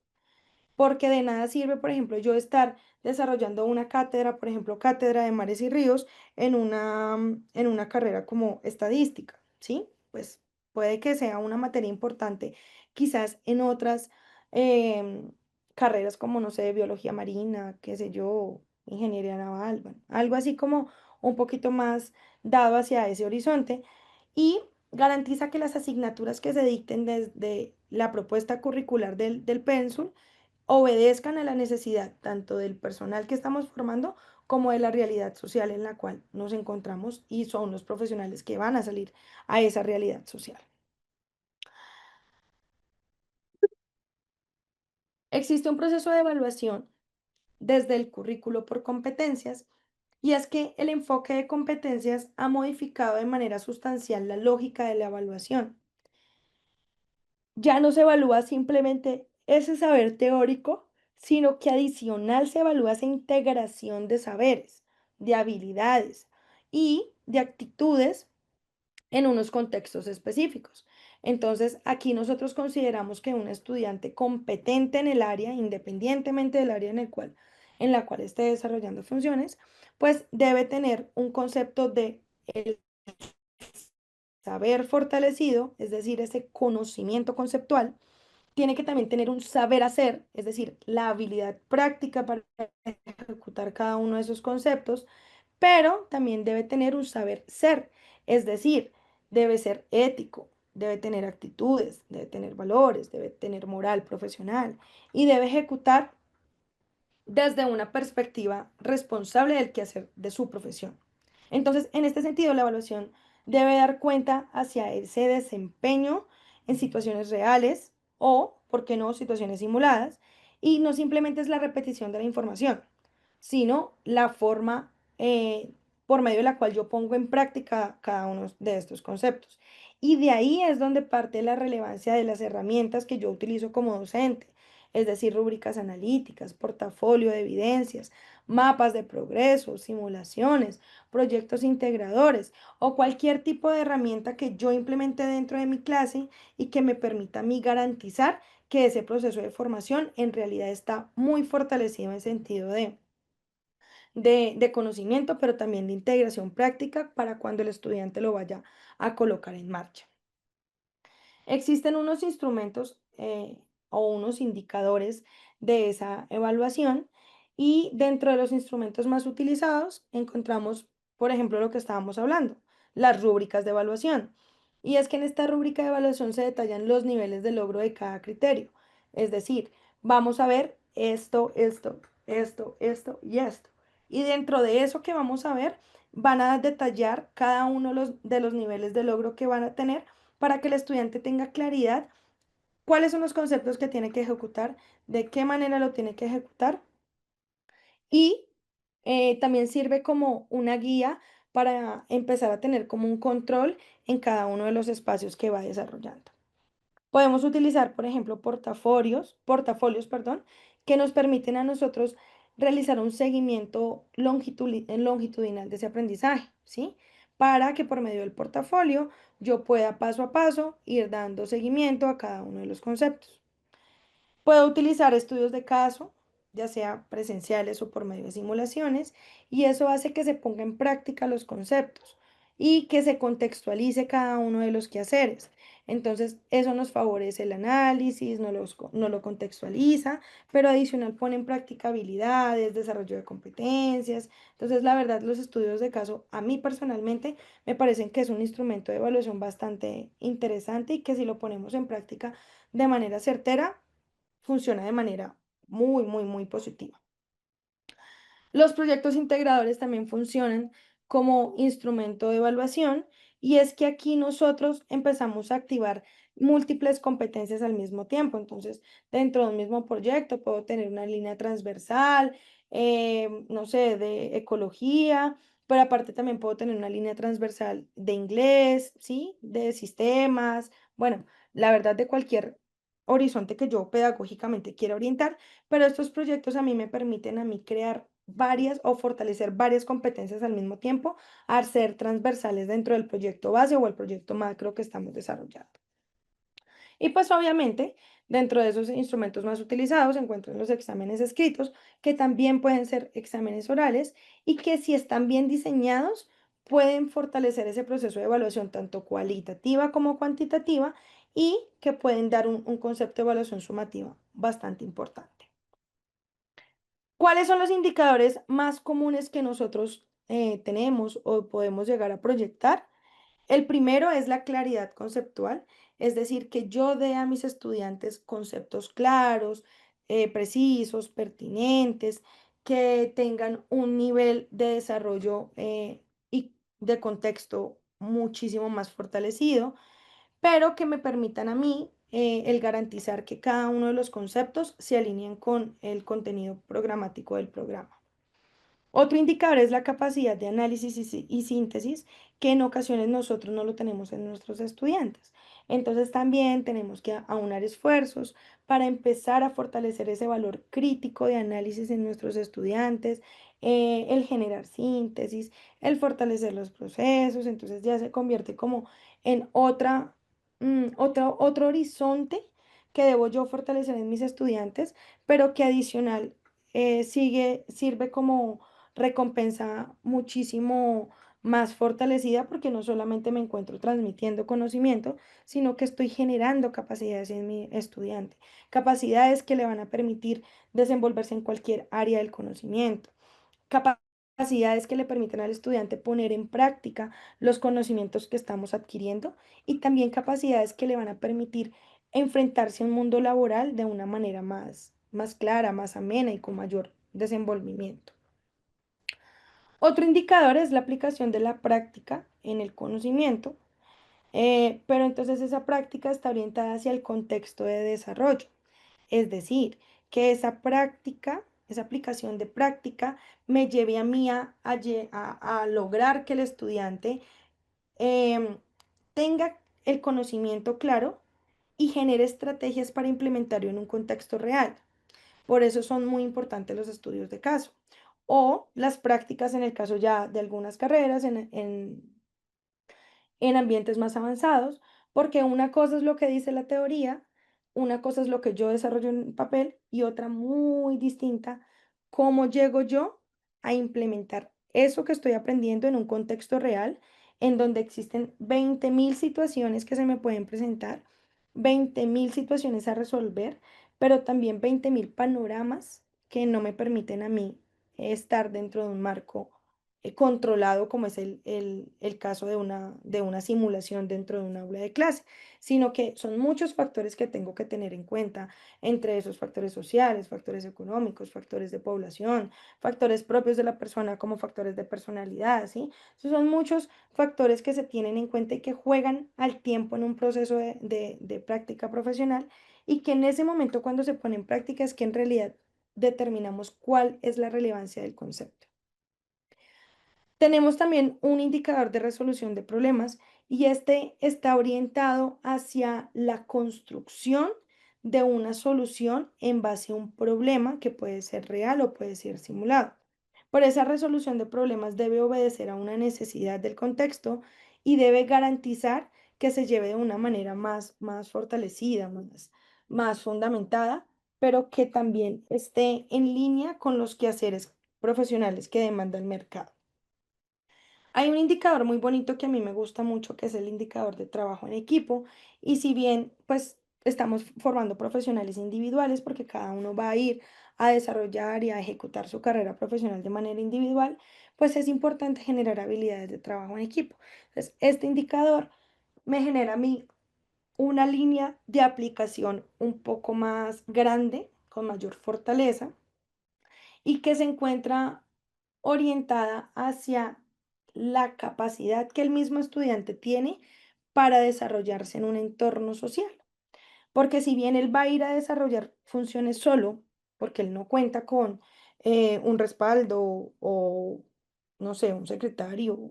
Porque de nada sirve, por ejemplo, yo estar desarrollando una cátedra, por ejemplo, cátedra de mares y ríos, en una carrera como estadística, ¿sí? Pues puede que sea una materia importante, quizás en otras em, carreras como, no sé, biología marina, qué sé yo, ingeniería naval, bueno, algo así como un poquito más dado hacia ese horizonte y garantiza que las asignaturas que se dicten desde la propuesta curricular del pénsul obedezcan a la necesidad tanto del personal que estamos formando como de la realidad social en la cual nos encontramos y son los profesionales que van a salir a esa realidad social. Existe un proceso de evaluación desde el currículo por competencias y es que el enfoque de competencias ha modificado de manera sustancial la lógica de la evaluación. Ya no se evalúa simplemente ese saber teórico, sino que adicional se evalúa esa integración de saberes, de habilidades y de actitudes en unos contextos específicos. Entonces, aquí nosotros consideramos que un estudiante competente en el área, independientemente del área en la cual esté desarrollando funciones, pues debe tener un concepto de el saber fortalecido, es decir, ese conocimiento conceptual, tiene que también tener un saber hacer, es decir, la habilidad práctica para ejecutar cada uno de esos conceptos, pero también debe tener un saber ser, es decir, debe ser ético, debe tener actitudes, debe tener valores, debe tener moral profesional y debe ejecutar desde una perspectiva responsable del quehacer de su profesión. Entonces, en este sentido, la evaluación debe dar cuenta hacia ese desempeño en situaciones reales o, por qué no, situaciones simuladas, y no simplemente es la repetición de la información, sino la forma por medio de la cual yo pongo en práctica cada uno de estos conceptos. Y de ahí es donde parte la relevancia de las herramientas que yo utilizo como docente, es decir, rúbricas analíticas, portafolio de evidencias, mapas de progreso, simulaciones, proyectos integradores o cualquier tipo de herramienta que yo implemente dentro de mi clase y que me permita a mí garantizar que ese proceso de formación en realidad está muy fortalecido en sentido de conocimiento, pero también de integración práctica para cuando el estudiante lo vaya a colocar en marcha. Existen unos instrumentos o unos indicadores de esa evaluación y dentro de los instrumentos más utilizados encontramos, por ejemplo, lo que estábamos hablando, las rúbricas de evaluación. Y es que en esta rúbrica de evaluación se detallan los niveles de logro de cada criterio. Es decir, vamos a ver esto y esto. Y dentro de eso que vamos a ver, van a detallar cada uno de los niveles de logro que van a tener para que el estudiante tenga claridad cuáles son los conceptos que tiene que ejecutar, de qué manera lo tiene que ejecutar y también sirve como una guía para empezar a tener como un control en cada uno de los espacios que va desarrollando. Podemos utilizar, por ejemplo, portafolios, perdón, que nos permiten a nosotros realizar un seguimiento longitudinal de ese aprendizaje, ¿sí? Para que por medio del portafolio yo pueda paso a paso ir dando seguimiento a cada uno de los conceptos. Puedo utilizar estudios de caso, ya sea presenciales o por medio de simulaciones, y eso hace que se ponga en práctica los conceptos y que se contextualice cada uno de los quehaceres. Entonces, eso nos favorece el análisis, no lo contextualiza, pero adicional pone en práctica habilidades, desarrollo de competencias. Entonces, la verdad, los estudios de caso, a mí personalmente, me parecen que es un instrumento de evaluación bastante interesante y que si lo ponemos en práctica de manera certera, funciona de manera muy, muy, muy positiva. Los proyectos integradores también funcionan como instrumento de evaluación y es que aquí nosotros empezamos a activar múltiples competencias al mismo tiempo. Entonces, dentro de un mismo proyecto puedo tener una línea transversal, no sé, de ecología, pero aparte también puedo tener una línea transversal de inglés, ¿sí? De sistemas, bueno, la verdad de cualquier horizonte que yo pedagógicamente quiera orientar, pero estos proyectos a mí me permiten a mí crear varias o fortalecer varias competencias al mismo tiempo, al ser transversales dentro del proyecto base o el proyecto macro que estamos desarrollando. Y pues obviamente, dentro de esos instrumentos más utilizados se encuentran los exámenes escritos, que también pueden ser exámenes orales y que si están bien diseñados, pueden fortalecer ese proceso de evaluación tanto cualitativa como cuantitativa y que pueden dar un concepto de evaluación sumativa bastante importante. ¿Cuáles son los indicadores más comunes que nosotros tenemos o podemos llegar a proyectar? El primero es la claridad conceptual, es decir, que yo dé a mis estudiantes conceptos claros, precisos, pertinentes, que tengan un nivel de desarrollo y de contexto muchísimo más fortalecido, pero que me permitan a mí el garantizar que cada uno de los conceptos se alineen con el contenido programático del programa. Otro indicador es la capacidad de análisis y síntesis, que en ocasiones nosotros no lo tenemos en nuestros estudiantes. Entonces también tenemos que aunar esfuerzos para empezar a fortalecer ese valor crítico de análisis en nuestros estudiantes, el generar síntesis, el fortalecer los procesos. Entonces ya se convierte como en otro horizonte que debo yo fortalecer en mis estudiantes, pero que adicional sirve como recompensa muchísimo más fortalecida porque no solamente me encuentro transmitiendo conocimiento, sino que estoy generando capacidades en mi estudiante, capacidades que le van a permitir desenvolverse en cualquier área del conocimiento, capacidades que le permiten al estudiante poner en práctica los conocimientos que estamos adquiriendo y también capacidades que le van a permitir enfrentarse a un mundo laboral de una manera más clara, más amena y con mayor desenvolvimiento. Otro indicador es la aplicación de la práctica en el conocimiento, pero entonces esa práctica está orientada hacia el contexto de desarrollo. Es decir, que esa práctica, esa aplicación de práctica me lleve a mí a lograr que el estudiante em, tenga el conocimiento claro y genere estrategias para implementarlo en un contexto real. Por eso son muy importantes los estudios de caso o las prácticas en el caso ya de algunas carreras en ambientes más avanzados, porque una cosa es lo que dice la teoría, una cosa es lo que yo desarrollo en papel y otra muy distinta, cómo llego yo a implementar eso que estoy aprendiendo en un contexto real, en donde existen 20.000 situaciones que se me pueden presentar, 20.000 situaciones a resolver, pero también 20.000 panoramas que no me permiten a mí estar dentro de un marco controlado como es el caso de una simulación dentro de un aula de clase, sino que son muchos factores que tengo que tener en cuenta, entre esos factores sociales, factores económicos, factores de población, factores propios de la persona como factores de personalidad, ¿sí? Esos son muchos factores que se tienen en cuenta y que juegan al tiempo en un proceso de práctica profesional y que en ese momento cuando se pone en práctica es que en realidad determinamos cuál es la relevancia del concepto. Tenemos también un indicador de resolución de problemas y este está orientado hacia la construcción de una solución en base a un problema que puede ser real o puede ser simulado. Por esa resolución de problemas debe obedecer a una necesidad del contexto y debe garantizar que se lleve de una manera más fortalecida, más fundamentada pero que también esté en línea con los quehaceres profesionales que demanda el mercado. Hay un indicador muy bonito que a mí me gusta mucho, que es el indicador de trabajo en equipo. Y si bien, pues, estamos formando profesionales individuales, porque cada uno va a ir a desarrollar y a ejecutar su carrera profesional de manera individual, pues es importante generar habilidades de trabajo en equipo. Entonces, este indicador me genera a mí una línea de aplicación un poco más grande, con mayor fortaleza, y que se encuentra orientada hacia la capacidad que el mismo estudiante tiene para desarrollarse en un entorno social. Porque si bien él va a ir a desarrollar funciones solo, porque él no cuenta con un respaldo o, no sé, un secretario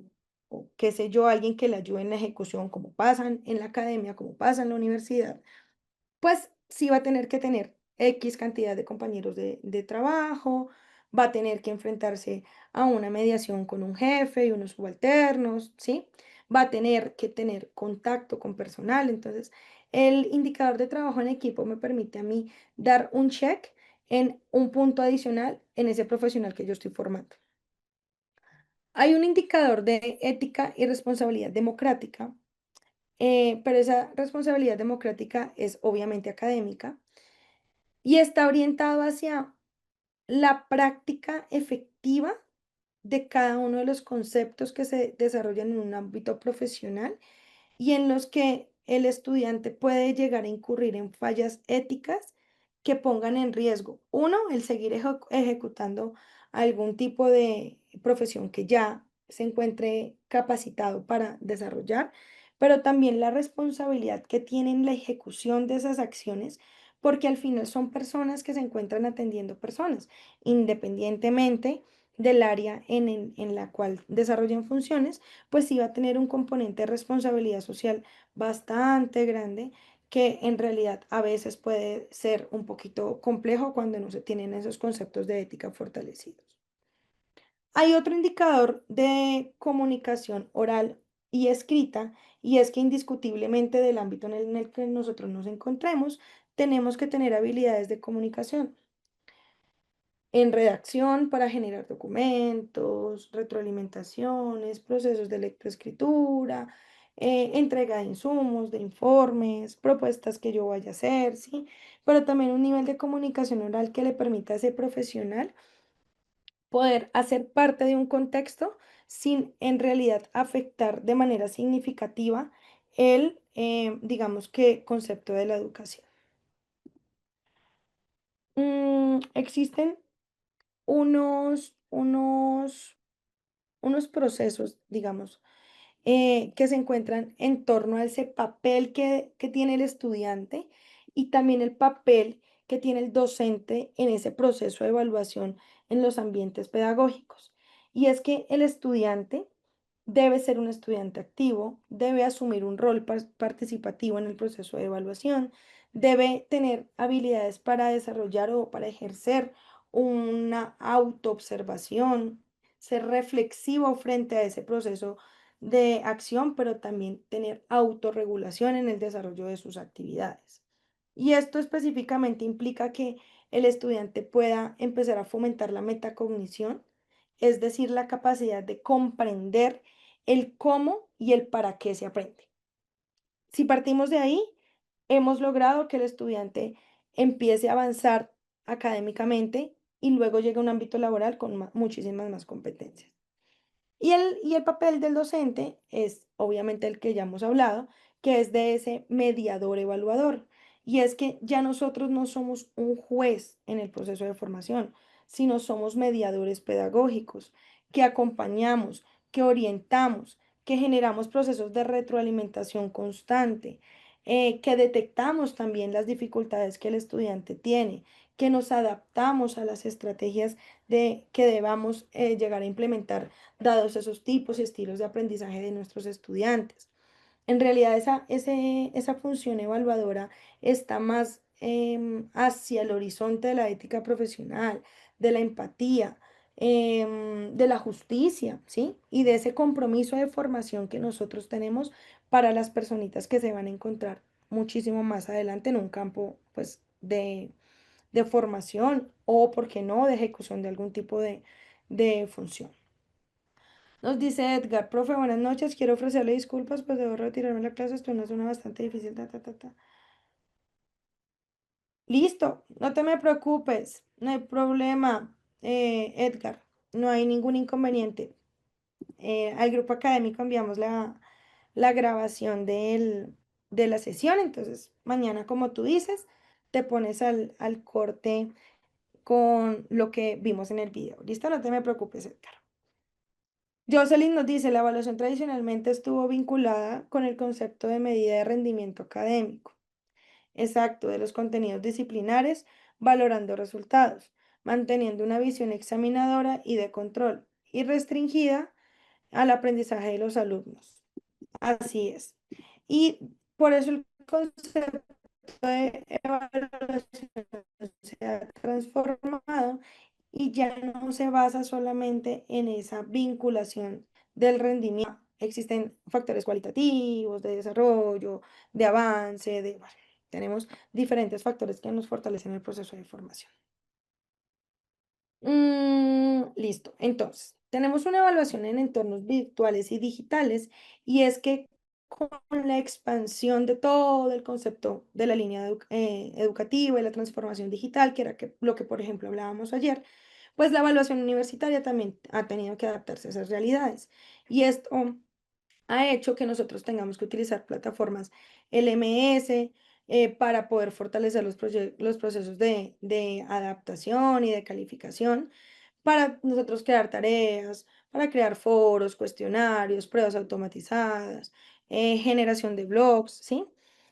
o qué sé yo, alguien que le ayude en la ejecución, como pasa en la academia, como pasa en la universidad, pues sí va a tener que tener X cantidad de compañeros de trabajo, va a tener que enfrentarse a una mediación con un jefe y unos subalternos, ¿sí? Va a tener que tener contacto con personal. Entonces, el indicador de trabajo en equipo me permite a mí dar un check en un punto adicional en ese profesional que yo estoy formando. Hay un indicador de ética y responsabilidad democrática, pero esa responsabilidad democrática es obviamente académica y está orientado hacia la práctica efectiva de cada uno de los conceptos que se desarrollan en un ámbito profesional y en los que el estudiante puede llegar a incurrir en fallas éticas que pongan en riesgo, uno, el seguir ejecutando algún tipo de profesión que ya se encuentre capacitado para desarrollar, pero también la responsabilidad que tiene en la ejecución de esas acciones, porque al final son personas que se encuentran atendiendo personas, independientemente del área en la cual desarrollan funciones, pues sí va a tener un componente de responsabilidad social bastante grande, que en realidad a veces puede ser un poquito complejo cuando no se tienen esos conceptos de ética fortalecidos. Hay otro indicador de comunicación oral y escrita, y es que indiscutiblemente del ámbito en el que nosotros nos encontremos, tenemos que tener habilidades de comunicación en redacción para generar documentos, retroalimentaciones, procesos de lectoescritura, entrega de insumos, de informes, propuestas que yo vaya a hacer, ¿sí? Pero también un nivel de comunicación oral que le permita a ese profesional poder hacer parte de un contexto sin en realidad afectar de manera significativa el, digamos que, concepto de la educación. Existen unos unos procesos, digamos, que se encuentran en torno a ese papel que tiene el estudiante y también el papel que tiene el docente en ese proceso de evaluación en los ambientes pedagógicos. Y es que el estudiante debe ser un estudiante activo, debe asumir un rol participativo en el proceso de evaluación, debe tener habilidades para desarrollar o para ejercer una autoobservación, ser reflexivo frente a ese proceso de acción, pero también tener autorregulación en el desarrollo de sus actividades. Y esto específicamente implica que el estudiante pueda empezar a fomentar la metacognición, es decir, la capacidad de comprender el cómo y el para qué se aprende. Si partimos de ahí, hemos logrado que el estudiante empiece a avanzar académicamente y luego llegue a un ámbito laboral con muchísimas más competencias. Y el papel del docente es obviamente el que ya hemos hablado, que es de ese mediador evaluador. Y es que ya nosotros no somos un juez en el proceso de formación, sino somos mediadores pedagógicos, que acompañamos, que orientamos, que generamos procesos de retroalimentación constante, que detectamos también las dificultades que el estudiante tiene, que nos adaptamos a las estrategias que debamos llegar a implementar dados esos tipos y estilos de aprendizaje de nuestros estudiantes. En realidad, esa función evaluadora está más hacia el horizonte de la ética profesional, de la empatía, de la justicia, ¿sí? Y de ese compromiso de formación que nosotros tenemos para las personitas que se van a encontrar muchísimo más adelante en un campo, pues, de formación o, por qué no, de ejecución de algún tipo de función. Nos dice Edgar, profe, buenas noches, quiero ofrecerle disculpas, pues debo retirarme de la clase, esto no es una bastante difícil, ta, ta, ta, ta. Listo, no te me preocupes, no hay problema, Edgar, no hay ningún inconveniente. Al grupo académico enviamos la grabación de la sesión, entonces mañana, como tú dices, te pones al corte con lo que vimos en el video. Listo, no te me preocupes, Edgar. Jocelyn nos dice, la evaluación tradicionalmente estuvo vinculada con el concepto de medida de rendimiento académico. Exacto, de los contenidos disciplinares, valorando resultados, manteniendo una visión examinadora y de control, y restringida al aprendizaje de los alumnos. Así es. Y por eso el concepto de evaluación se ha transformado y ya no se basa solamente en esa vinculación del rendimiento. Existen factores cualitativos, de desarrollo, de avance, bueno, tenemos diferentes factores que nos fortalecen el proceso de formación. Listo. Entonces, tenemos una evaluación en entornos virtuales y digitales y es que con la expansión de todo el concepto de la línea educativa y la transformación digital, que era lo que, por ejemplo, hablábamos ayer, pues la evaluación universitaria también ha tenido que adaptarse a esas realidades. Y esto ha hecho que nosotros tengamos que utilizar plataformas LMS para poder fortalecer los procesos de adaptación y de calificación, para nosotros crear tareas, para crear foros, cuestionarios, pruebas automatizadas, generación de blogs, ¿sí?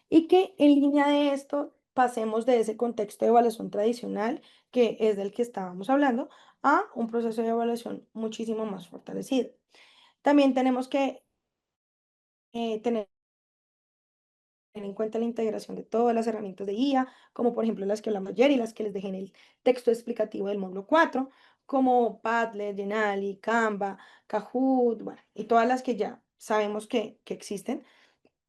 Y que en línea de esto pasemos de ese contexto de evaluación tradicional, que es del que estábamos hablando, a un proceso de evaluación muchísimo más fortalecido. También tenemos que tener en cuenta la integración de todas las herramientas de IA, como por ejemplo las que hablamos ayer y las que les dejé en el texto explicativo del módulo 4, como Padlet, Denali, Canva, Kahoot, bueno, y todas las que ya sabemos que existen,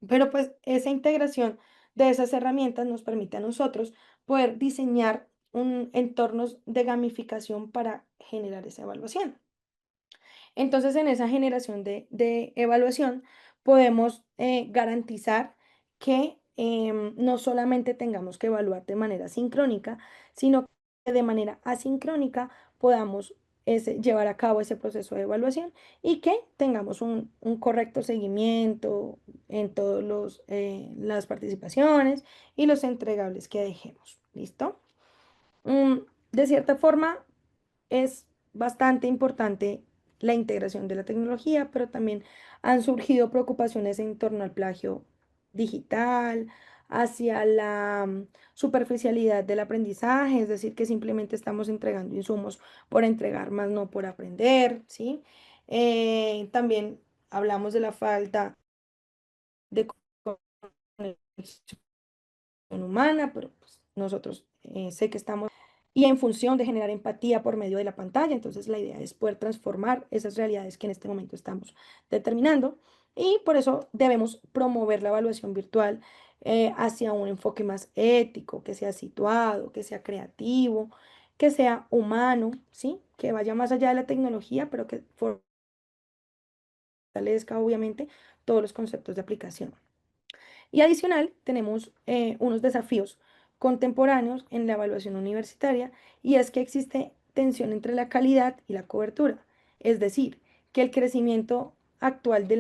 pero pues esa integración de esas herramientas nos permite a nosotros poder diseñar un entornos de gamificación para generar esa evaluación. Entonces, en esa generación de evaluación, podemos garantizar que no solamente tengamos que evaluar de manera sincrónica, sino que de manera asincrónica podamos llevar a cabo ese proceso de evaluación y que tengamos un correcto seguimiento en todas las participaciones y los entregables que dejemos. ¿Listo? De cierta forma, es bastante importante la integración de la tecnología, pero también han surgido preocupaciones en torno al plagio digital, hacia la superficialidad del aprendizaje, es decir, que simplemente estamos entregando insumos por entregar, más no por aprender, ¿sí? También hablamos de la falta de conexión humana, pero pues, nosotros sé que estamos y en función de generar empatía por medio de la pantalla. Entonces la idea es poder transformar esas realidades que en este momento estamos determinando y por eso debemos promover la evaluación virtual hacia un enfoque más ético, que sea situado, que sea creativo, que sea humano, ¿sí? Que vaya más allá de la tecnología, pero que fortalezca obviamente todos los conceptos de aplicación. Y adicional, tenemos unos desafíos contemporáneos en la evaluación universitaria y es que existe tensión entre la calidad y la cobertura. Es decir, que el crecimiento actual de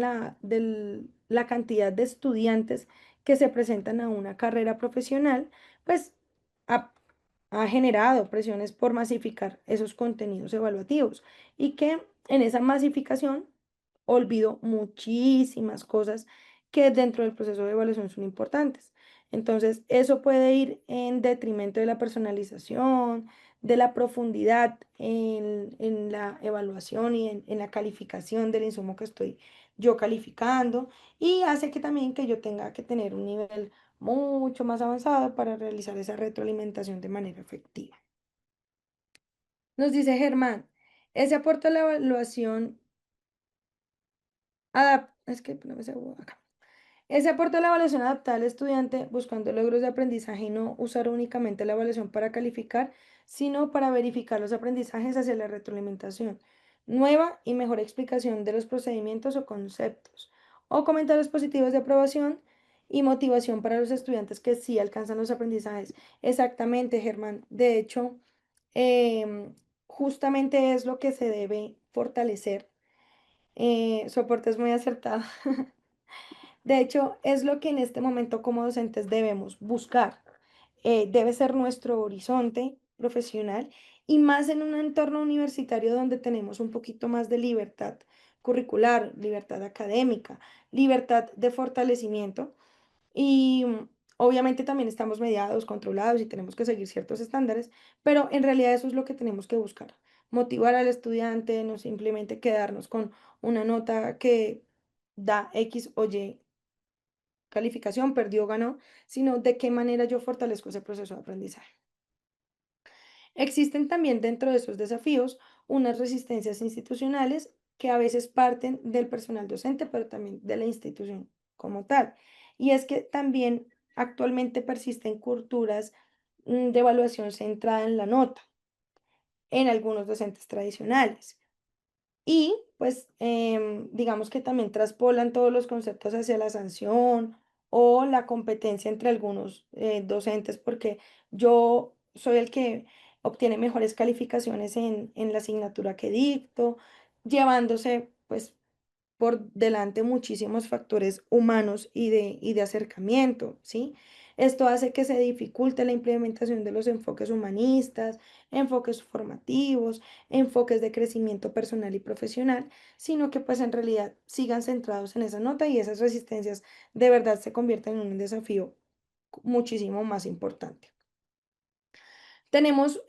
la cantidad de estudiantes que se presentan a una carrera profesional, pues ha, ha generado presiones por masificar esos contenidos evaluativos y que en esa masificación olvido muchísimas cosas que dentro del proceso de evaluación son importantes. Entonces, eso puede ir en detrimento de la personalización, de la profundidad en la evaluación y en la calificación del insumo que estoy yo calificando y hace que también que yo tenga que tener un nivel mucho más avanzado para realizar esa retroalimentación de manera efectiva. Nos dice Germán, ese aporte a la evaluación es que no me sé acá. Ese aporta a la evaluación adaptada al estudiante buscando logros de aprendizaje y no usar únicamente la evaluación para calificar, sino para verificar los aprendizajes hacia la retroalimentación, nueva y mejor explicación de los procedimientos o conceptos, o comentarios positivos de aprobación y motivación para los estudiantes que sí alcanzan los aprendizajes. Exactamente, Germán. De hecho, em, justamente es lo que se debe fortalecer. Su aporte es muy acertado. De hecho, es lo que en este momento como docentes debemos buscar. Debe ser nuestro horizonte profesional y más en un entorno universitario donde tenemos un poquito más de libertad curricular, libertad académica, libertad de fortalecimiento y obviamente también estamos mediados, controlados y tenemos que seguir ciertos estándares, pero en realidad eso es lo que tenemos que buscar. Motivar al estudiante, no simplemente quedarnos con una nota que da X o Y calificación, perdió, ganó, sino de qué manera yo fortalezco ese proceso de aprendizaje. Existen también dentro de esos desafíos unas resistencias institucionales que a veces parten del personal docente, pero también de la institución como tal. Y es que también actualmente persisten culturas de evaluación centrada en la nota en algunos docentes tradicionales. Y pues digamos que también traspolan todos los conceptos hacia la sanción o la competencia entre algunos docentes, porque yo soy el que obtiene mejores calificaciones en la asignatura que dicto, llevándose pues por delante muchísimos factores humanos y de acercamiento, ¿sí? Esto hace que se dificulte la implementación de los enfoques humanistas, enfoques formativos, enfoques de crecimiento personal y profesional, sino que pues en realidad sigan centrados en esa nota y esas resistencias de verdad se convierten en un desafío muchísimo más importante. Tenemos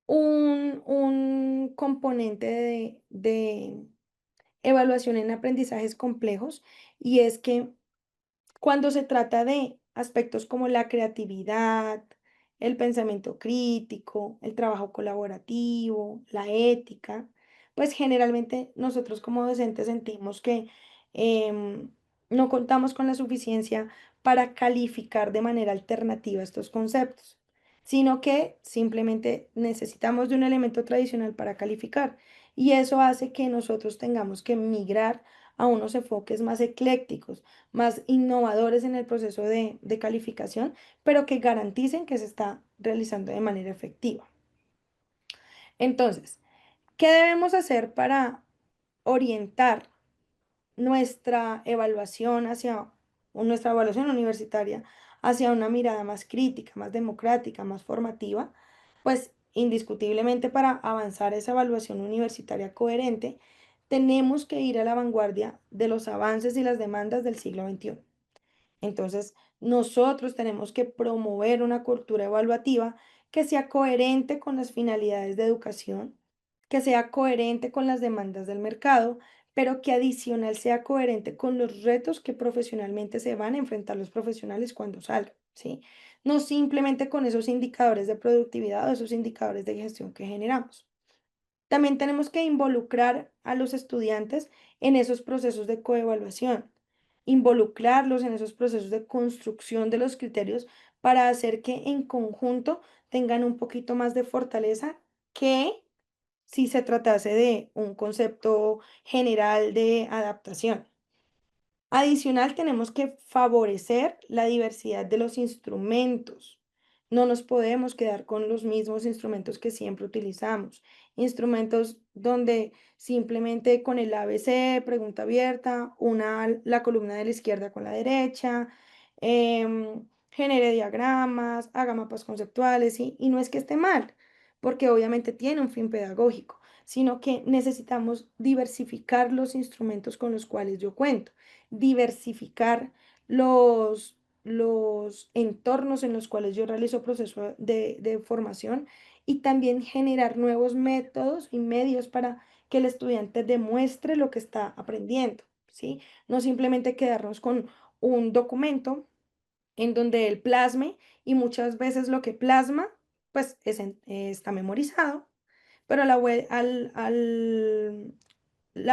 un componente de evaluación en aprendizajes complejos y es que cuando se trata de aspectos como la creatividad, el pensamiento crítico, el trabajo colaborativo, la ética, pues generalmente nosotros como docentes sentimos que em, no contamos con la suficiencia para calificar de manera alternativa estos conceptos, sino que simplemente necesitamos de un elemento tradicional para calificar. Y eso hace que nosotros tengamos que migrar a unos enfoques más eclécticos, más innovadores en el proceso de calificación, pero que garanticen que se está realizando de manera efectiva. Entonces, ¿qué debemos hacer para orientar nuestra evaluación hacia, o nuestra evaluación universitaria hacia una mirada más crítica, más democrática, más formativa? Pues indiscutiblemente para avanzar esa evaluación universitaria coherente, tenemos que ir a la vanguardia de los avances y las demandas del siglo XXI. Entonces, nosotros tenemos que promover una cultura evaluativa que sea coherente con las finalidades de educación, que sea coherente con las demandas del mercado, pero que adicional sea coherente con los retos que profesionalmente se van a enfrentar los profesionales cuando salgan, ¿sí? No simplemente con esos indicadores de productividad o esos indicadores de gestión que generamos. También tenemos que involucrar a los estudiantes en esos procesos de coevaluación, involucrarlos en esos procesos de construcción de los criterios para hacer que en conjunto tengan un poquito más de fortaleza que si se tratase de un concepto general de adaptación. Adicional, tenemos que favorecer la diversidad de los instrumentos. No nos podemos quedar con los mismos instrumentos que siempre utilizamos. Instrumentos donde simplemente con el ABC, pregunta abierta, una la columna de la izquierda con la derecha, genere diagramas, haga mapas conceptuales, ¿sí? Y no es que esté mal, porque obviamente tiene un fin pedagógico, sino que necesitamos diversificar los instrumentos con los cuales yo cuento, diversificar los entornos en los cuales yo realizo proceso de formación y también generar nuevos métodos y medios para que el estudiante demuestre lo que está aprendiendo, ¿sí? No simplemente quedarnos con un documento en donde él plasme y muchas veces lo que plasma pues está memorizado, pero a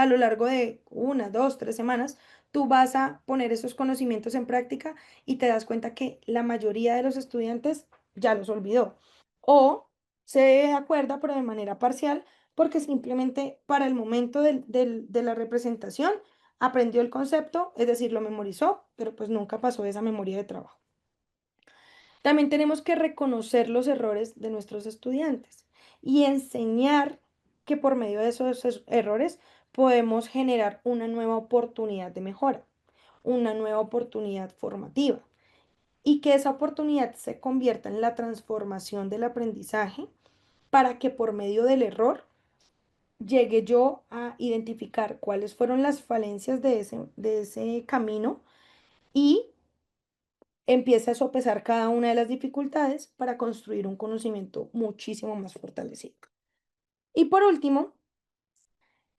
lo largo de una, dos, 3 semanas, tú vas a poner esos conocimientos en práctica y te das cuenta que la mayoría de los estudiantes ya los olvidó. O se acuerda, pero de manera parcial, porque simplemente para el momento de la representación aprendió el concepto, es decir, lo memorizó, pero pues nunca pasó esa memoria de trabajo. También tenemos que reconocer los errores de nuestros estudiantes y enseñar que por medio de esos errores podemos generar una nueva oportunidad de mejora, una nueva oportunidad formativa y que esa oportunidad se convierta en la transformación del aprendizaje para que por medio del error llegue yo a identificar cuáles fueron las falencias de ese camino y empiece a sopesar cada una de las dificultades para construir un conocimiento muchísimo más fortalecido. Y por último,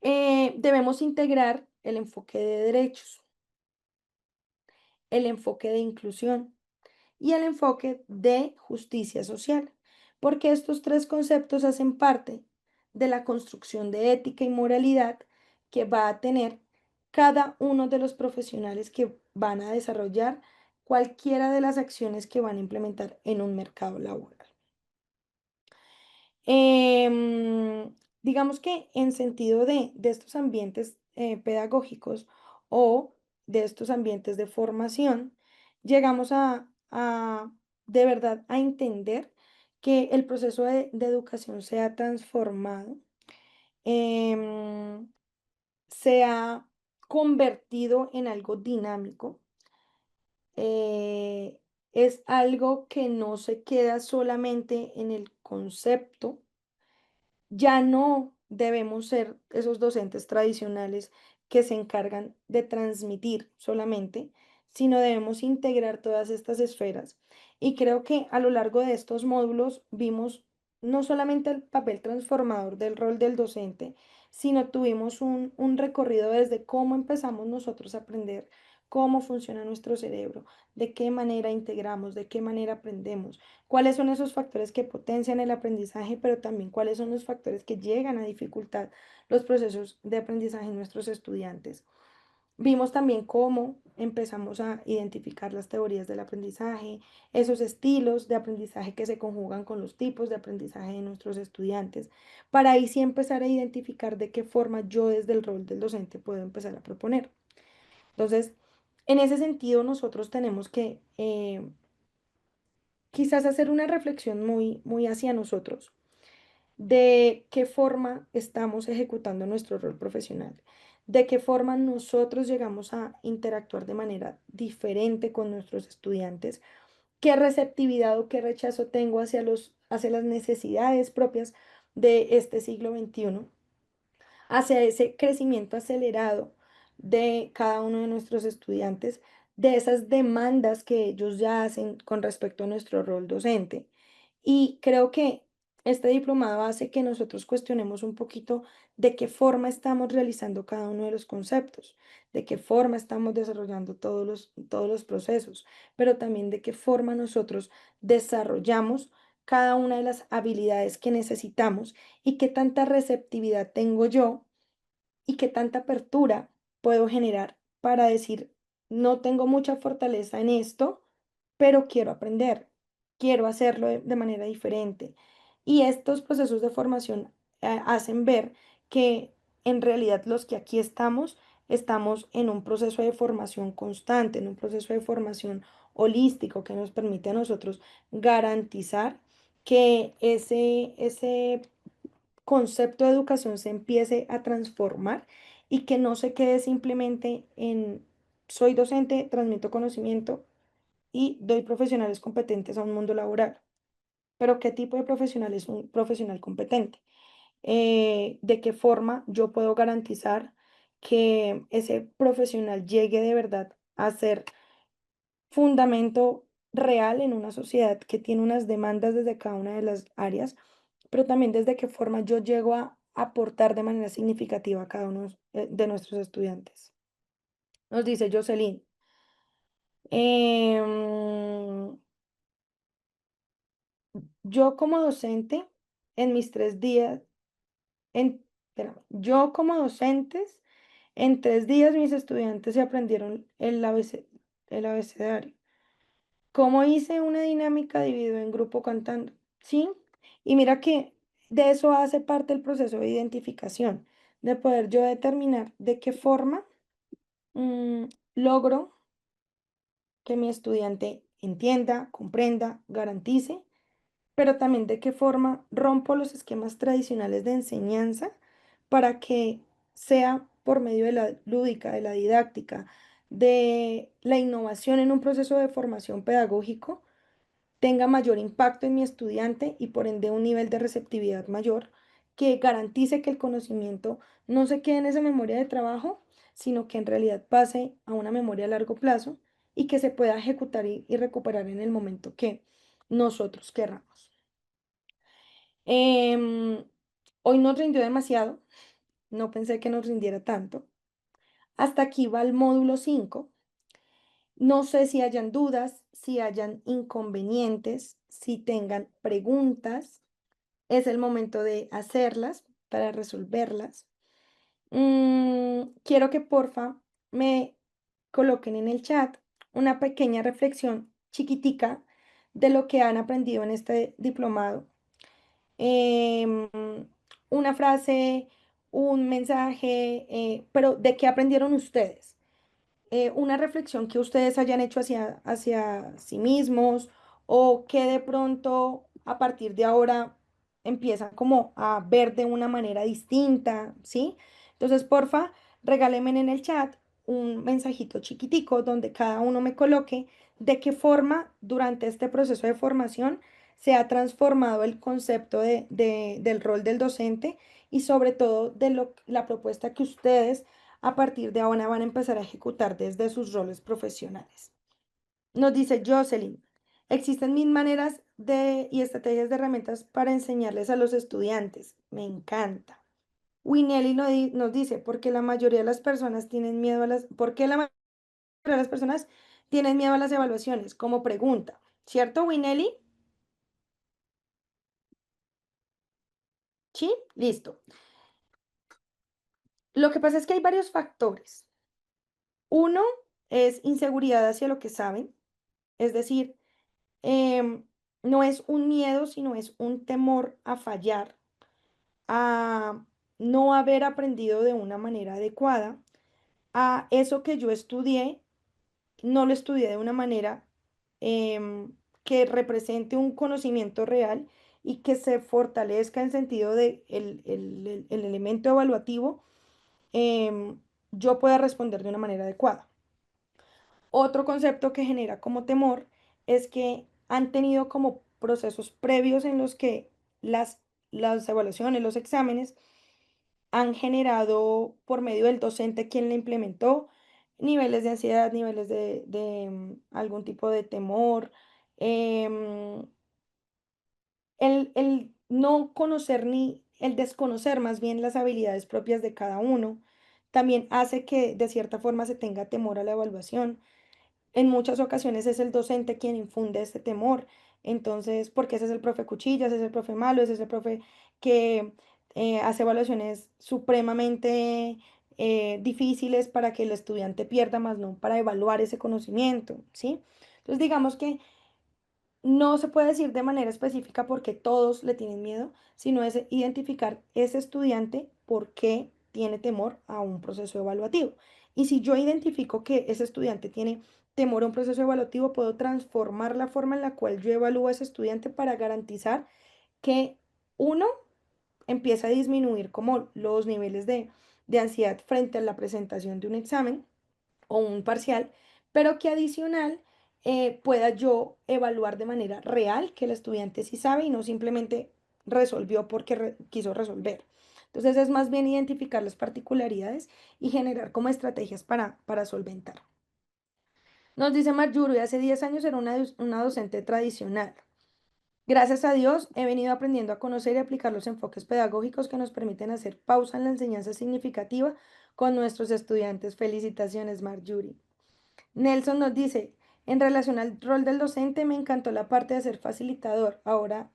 debemos integrar el enfoque de derechos, el enfoque de inclusión y el enfoque de justicia social, porque estos tres conceptos hacen parte de la construcción de ética y moralidad que va a tener cada uno de los profesionales que van a desarrollar cualquiera de las acciones que van a implementar en un mercado laboral. Em, digamos que en sentido de estos ambientes pedagógicos o de estos ambientes de formación, llegamos a de verdad a entender que el proceso de educación se ha transformado, em, se ha convertido en algo dinámico, eh, es algo que no se queda solamente en el concepto. Ya no debemos ser esos docentes tradicionales que se encargan de transmitir solamente, sino debemos integrar todas estas esferas. Y creo que a lo largo de estos módulos vimos no solamente el papel transformador del rol del docente, sino tuvimos un recorrido desde cómo empezamos nosotros a aprender, cómo funciona nuestro cerebro, de qué manera integramos, de qué manera aprendemos, cuáles son esos factores que potencian el aprendizaje, pero también cuáles son los factores que llegan a dificultar los procesos de aprendizaje en nuestros estudiantes. Vimos también cómo empezamos a identificar las teorías del aprendizaje, esos estilos de aprendizaje que se conjugan con los tipos de aprendizaje de nuestros estudiantes, para ahí sí empezar a identificar de qué forma yo desde el rol del docente puedo empezar a proponer. Entonces, en ese sentido, nosotros tenemos que quizás hacer una reflexión muy hacia nosotros de qué forma estamos ejecutando nuestro rol profesional, de qué forma nosotros llegamos a interactuar de manera diferente con nuestros estudiantes, qué receptividad o qué rechazo tengo hacia las necesidades propias de este siglo XXI, hacia ese crecimiento acelerado de cada uno de nuestros estudiantes, de esas demandas que ellos ya hacen con respecto a nuestro rol docente. Y creo que este diplomado hace que nosotros cuestionemos un poquito de qué forma estamos realizando cada uno de los conceptos, de qué forma estamos desarrollando todos los procesos, pero también de qué forma nosotros desarrollamos cada una de las habilidades que necesitamos y qué tanta receptividad tengo yo y qué tanta apertura puedo generar para decir, no tengo mucha fortaleza en esto, pero quiero aprender, quiero hacerlo de manera diferente. Y estos procesos de formación hacen ver que en realidad los que aquí estamos en un proceso de formación constante, en un proceso de formación holístico que nos permite a nosotros garantizar que ese concepto de educación se empiece a transformar y que no se quede simplemente en soy docente, transmito conocimiento y doy profesionales competentes a un mundo laboral. Pero ¿qué tipo de profesional es un profesional competente? ¿De qué forma yo puedo garantizar que ese profesional llegue de verdad a ser fundamento real en una sociedad que tiene unas demandas desde cada una de las áreas, pero también desde qué forma yo llego a aportar de manera significativa a cada uno de nuestros estudiantes? Nos dice Jocelyn. em, yo como docente, en mis 3 días, espérame, yo como docentes, En 3 días mis estudiantes se aprendieron el abecedario. ¿Cómo hice una dinámica dividido en grupo cantando? ¿Sí? Y mira que de eso hace parte el proceso de identificación, de poder yo determinar de qué forma mm, logro que mi estudiante entienda, comprenda, garantice, pero también de qué forma rompo los esquemas tradicionales de enseñanza para que sea por medio de la lúdica, de la didáctica, de la innovación en un proceso de formación pedagógico, tenga mayor impacto en mi estudiante y por ende un nivel de receptividad mayor que garantice que el conocimiento no se quede en esa memoria de trabajo, sino que en realidad pase a una memoria a largo plazo y que se pueda ejecutar y recuperar en el momento que nosotros querramos. Em, Hoy nos rindió demasiado, no pensé que nos rindiera tanto. Hasta aquí va el módulo 5. No sé si hayan dudas, si hayan inconvenientes, si tengan preguntas. Es el momento de hacerlas para resolverlas. Quiero que porfa me coloquen en el chat una pequeña reflexión chiquitica de lo que han aprendido en este diplomado. Em, una frase, un mensaje, pero ¿de qué aprendieron ustedes? Una reflexión que ustedes hayan hecho hacia sí mismos o que de pronto a partir de ahora empiezan como a ver de una manera distinta, ¿sí? Entonces, porfa, regálenme en el chat un mensajito chiquitico donde cada uno me coloque de qué forma durante este proceso de formación se ha transformado el concepto del rol del docente y sobre todo de la propuesta que ustedes a partir de ahora van a empezar a ejecutar desde sus roles profesionales. Nos dice Jocelyn, existen mil maneras y estrategias de herramientas para enseñarles a los estudiantes. Me encanta. Winelli nos dice, porque la mayoría de las personas tienen miedo ¿por qué la mayoría de las personas tienen miedo a las evaluaciones? Como pregunta, ¿cierto, Winelli? Sí, listo. Lo que pasa es que hay varios factores. Uno es inseguridad hacia lo que saben, es decir, em, no es un miedo, sino es un temor a fallar, a no haber aprendido de una manera adecuada, a eso que yo estudié, no lo estudié de una manera que represente un conocimiento real y que se fortalezca en sentido de el elemento evaluativo, em, yo pueda responder de una manera adecuada. Otro concepto que genera como temor es que han tenido como procesos previos en los que las, las evaluaciones, los exámenes han generado por medio del docente quien la implementó niveles de ansiedad, niveles de algún tipo de temor, em, el no conocer ni el desconocer más bien las habilidades propias de cada uno también hace que de cierta forma se tenga temor a la evaluación. En muchas ocasiones es el docente quien infunde este temor. Entonces, porque ese es el profe cuchillas, ese es el profe malo, ese es el profe que hace evaluaciones supremamente difíciles para que el estudiante pierda más, no para evaluar ese conocimiento, ¿sí? Entonces, digamos que no se puede decir de manera específica porque todos le tienen miedo, sino es identificar ese estudiante por qué tiene temor a un proceso evaluativo. Y si yo identifico que ese estudiante tiene temor a un proceso evaluativo, puedo transformar la forma en la cual yo evalúo a ese estudiante para garantizar que uno empieza a disminuir como los niveles de ansiedad frente a la presentación de un examen o un parcial, pero que adicional pueda yo evaluar de manera real que el estudiante sí sabe y no simplemente resolvió porque quiso resolver. Entonces es más bien identificar las particularidades y generar como estrategias para solventar. Nos dice Marjuro, hace 10 años era una docente tradicional. Gracias a Dios he venido aprendiendo a conocer y aplicar los enfoques pedagógicos que nos permiten hacer pausa en la enseñanza significativa con nuestros estudiantes. Felicitaciones, Marjorie. Nelson nos dice, en relación al rol del docente, me encantó la parte de ser facilitador, ahora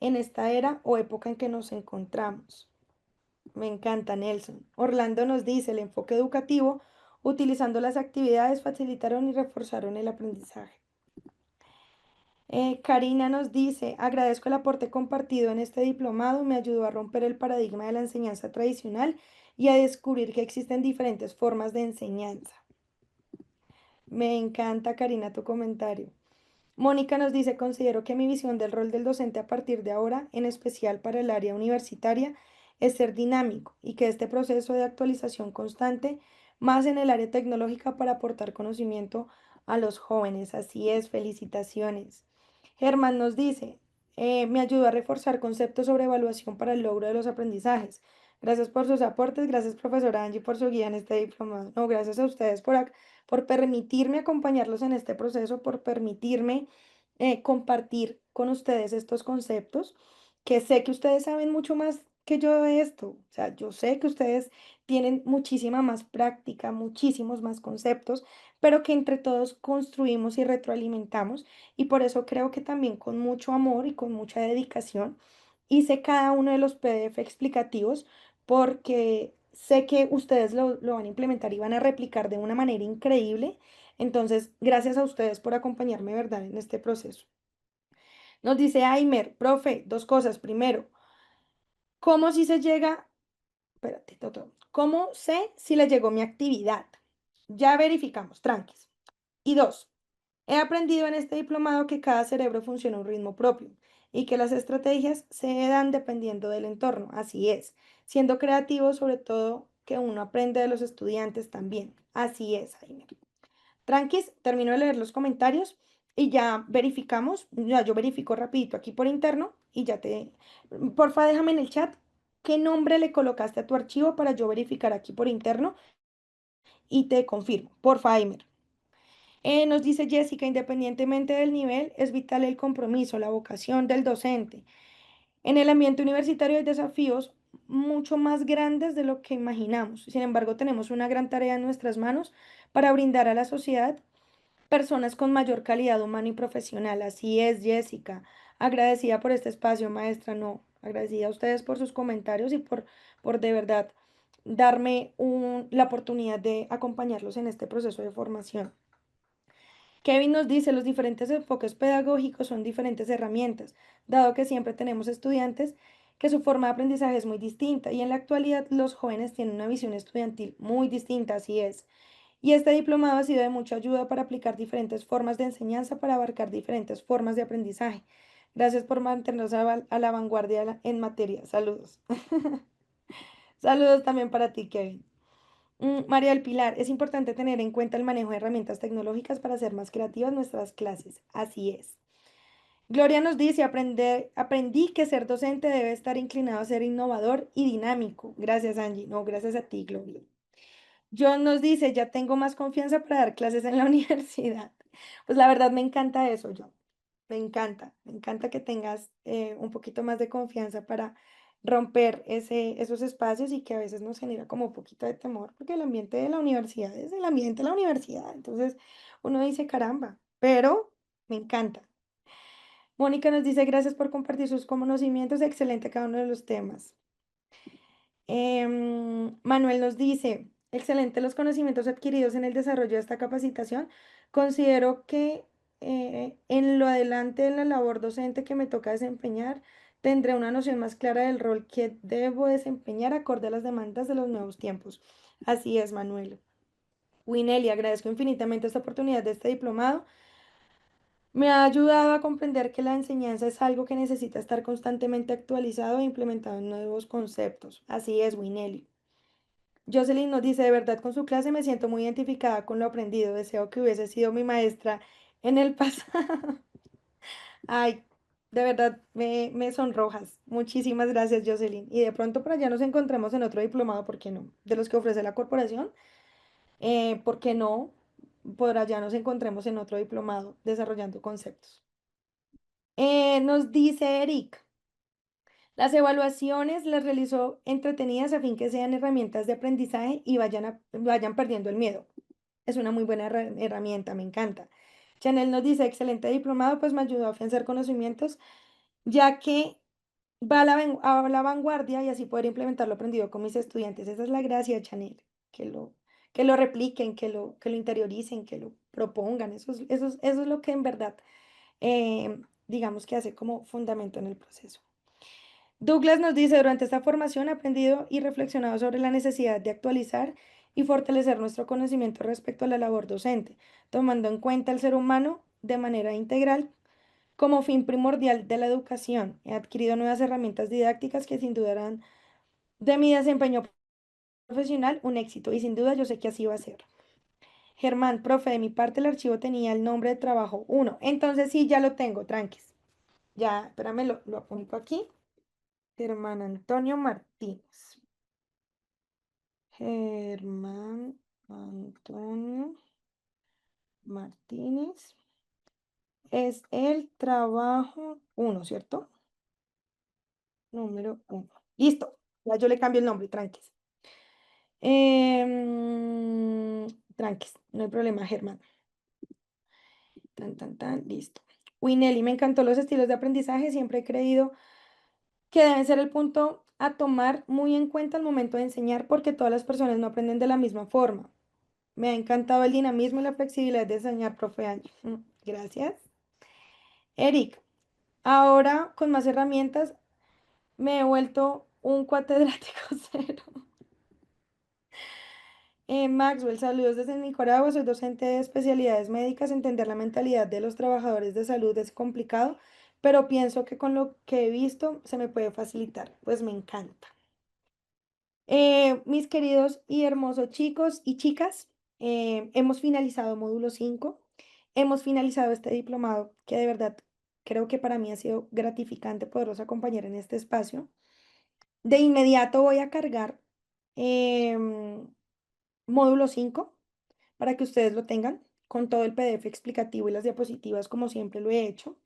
en esta era o época en que nos encontramos. Me encanta, Nelson. Orlando nos dice, el enfoque educativo, utilizando las actividades, facilitaron y reforzaron el aprendizaje. Karina nos dice, agradezco el aporte compartido en este diplomado, me ayudó a romper el paradigma de la enseñanza tradicional y a descubrir que existen diferentes formas de enseñanza. Me encanta, Karina, tu comentario. Mónica nos dice, considero que mi visión del rol del docente a partir de ahora, en especial para el área universitaria, es ser dinámico y que este proceso de actualización constante, más en el área tecnológica para aportar conocimiento a los jóvenes. Así es, felicitaciones. Germán nos dice, me ayudó a reforzar conceptos sobre evaluación para el logro de los aprendizajes. Gracias por sus aportes, gracias profesora Angie por su guía en este diplomado. No, gracias a ustedes por permitirme acompañarlos en este proceso, por permitirme compartir con ustedes estos conceptos, que sé que ustedes saben mucho más que yo de esto. O sea, yo sé que ustedes tienen muchísima más práctica, muchísimos más conceptos, pero que entre todos construimos y retroalimentamos. Y por eso creo que también con mucho amor y con mucha dedicación hice cada uno de los PDF explicativos porque sé que ustedes lo van a implementar y van a replicar de una manera increíble. Entonces, gracias a ustedes por acompañarme, ¿verdad?, en este proceso. Nos dice Aimer, profe, dos cosas. Primero, ¿cómo si se llega? Espérate, Toto. ¿Cómo sé si le llegó mi actividad? Ya verificamos, tranquis. Y dos, he aprendido en este diplomado que cada cerebro funciona a un ritmo propio y que las estrategias se dan dependiendo del entorno. Así es, siendo creativo, sobre todo que uno aprende de los estudiantes también. Así es, Jaime. Tranquis, termino de leer los comentarios y ya verificamos. Ya yo verifico rapidito aquí por interno y ya te... Porfa, déjame en el chat qué nombre le colocaste a tu archivo para yo verificar aquí por interno y te confirmo. Porfa, Jaime. Nos dice Jessica, independientemente del nivel, es vital el compromiso, la vocación del docente. En el ambiente universitario hay desafíos mucho más grandes de lo que imaginamos. Sin embargo, tenemos una gran tarea en nuestras manos para brindar a la sociedad personas con mayor calidad humana y profesional. Así es, Jessica. Agradecida por este espacio, maestra. No, agradecida a ustedes por sus comentarios y por de verdad darme la oportunidad de acompañarlos en este proceso de formación. Kevin nos dice, los diferentes enfoques pedagógicos son diferentes herramientas, dado que siempre tenemos estudiantes que su forma de aprendizaje es muy distinta y en la actualidad los jóvenes tienen una visión estudiantil muy distinta, así es. Y este diplomado ha sido de mucha ayuda para aplicar diferentes formas de enseñanza para abarcar diferentes formas de aprendizaje. Gracias por mantenernos a la vanguardia en materia. Saludos. Saludos también para ti, Kevin. María del Pilar, es importante tener en cuenta el manejo de herramientas tecnológicas para hacer más creativas nuestras clases. Así es. Gloria nos dice, aprendí que ser docente debe estar inclinado a ser innovador y dinámico. Gracias, Angie. No, gracias a ti, Gloria. John nos dice, ya tengo más confianza para dar clases en la universidad. Pues la verdad me encanta eso, John. Me encanta que tengas un poquito más de confianza para romper esos espacios y que a veces nos genera como un poquito de temor, porque el ambiente de la universidad es el ambiente de la universidad. Entonces uno dice, caramba, pero me encanta. Mónica nos dice, gracias por compartir sus conocimientos, excelente cada uno de los temas. Manuel nos dice, excelente los conocimientos adquiridos en el desarrollo de esta capacitación. Considero que en lo adelante de la labor docente que me toca desempeñar, tendré una noción más clara del rol que debo desempeñar acorde a las demandas de los nuevos tiempos. Así es, Manuel. Winelli, agradezco infinitamente esta oportunidad de este diplomado. Me ha ayudado a comprender que la enseñanza es algo que necesita estar constantemente actualizado e implementado en nuevos conceptos. Así es, Winelli. Jocelyn nos dice, de verdad, con su clase me siento muy identificada con lo aprendido. Deseo que hubiese sido mi maestra en el pasado. Ay, de verdad, me sonrojas. Muchísimas gracias, Jocelyn. Y de pronto por allá nos encontramos en otro diplomado, ¿por qué no? De los que ofrece la corporación, ¿por qué no? Por allá nos encontremos en otro diplomado desarrollando conceptos. Nos dice Eric, las evaluaciones las realizó entretenidas a fin que sean herramientas de aprendizaje y vayan perdiendo el miedo. Es una muy buena herramienta, me encanta. Chanel nos dice, excelente diplomado, pues me ayudó a afianzar conocimientos, ya que va a la vanguardia y así poder implementar lo aprendido con mis estudiantes. Esa es la gracia de Chanel, que lo repliquen, que lo interioricen, que lo propongan. Eso es lo que en verdad, digamos que hace como fundamento en el proceso. Douglas nos dice, durante esta formación he aprendido y reflexionado sobre la necesidad de actualizar y fortalecer nuestro conocimiento respecto a la labor docente, tomando en cuenta el ser humano de manera integral como fin primordial de la educación. He adquirido nuevas herramientas didácticas que sin duda harán de mi desempeño profesional un éxito y sin duda yo sé que así va a ser. Germán, profe, de mi parte el archivo tenía el nombre de trabajo uno. Entonces sí, ya lo tengo, tranquis. Ya, espérame, lo apunto aquí. Germán Antonio Martínez. Germán Antonio Martínez es el trabajo uno, ¿cierto? Número uno. Listo. Ya yo le cambio el nombre, tranquis. Tranquis, no hay problema, Germán. Tan, tan, tan, listo. Winelli, me encantó los estilos de aprendizaje. Siempre he creído que deben ser el punto a tomar muy en cuenta al momento de enseñar porque todas las personas no aprenden de la misma forma. Me ha encantado el dinamismo y la flexibilidad de enseñar, profe Ángel. Gracias. Eric, ahora con más herramientas me he vuelto un catedrático cero. Maxwell, saludos desde Nicaragua. Soy docente de especialidades médicas. Entender la mentalidad de los trabajadores de salud es complicado, pero pienso que con lo que he visto se me puede facilitar. Pues me encanta. Mis queridos y hermosos chicos y chicas, hemos finalizado módulo 5. Hemos finalizado este diplomado que de verdad creo que para mí ha sido gratificante poderlos acompañar en este espacio. De inmediato voy a cargar em, módulo 5 para que ustedes lo tengan con todo el PDF explicativo y las diapositivas como siempre lo he hecho.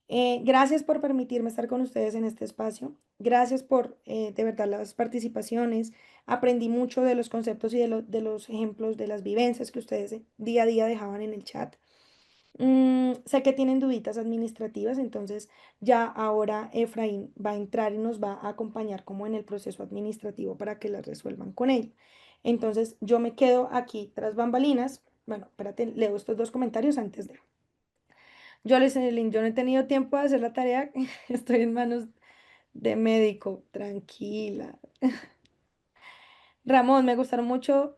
Gracias por permitirme estar con ustedes en este espacio. Gracias por, de verdad, las participaciones. Aprendí mucho de los conceptos y de los ejemplos, de las vivencias que ustedes día a día dejaban en el chat. Sé que tienen duditas administrativas, entonces ya ahora Efraín va a entrar y nos va a acompañar como en el proceso administrativo para que las resuelvan con él. Entonces yo me quedo aquí tras bambalinas. Bueno, espérate, leo estos dos comentarios antes de... Yo les yo no he tenido tiempo de hacer la tarea, estoy en manos de médico, tranquila. Ramón, me gustaron mucho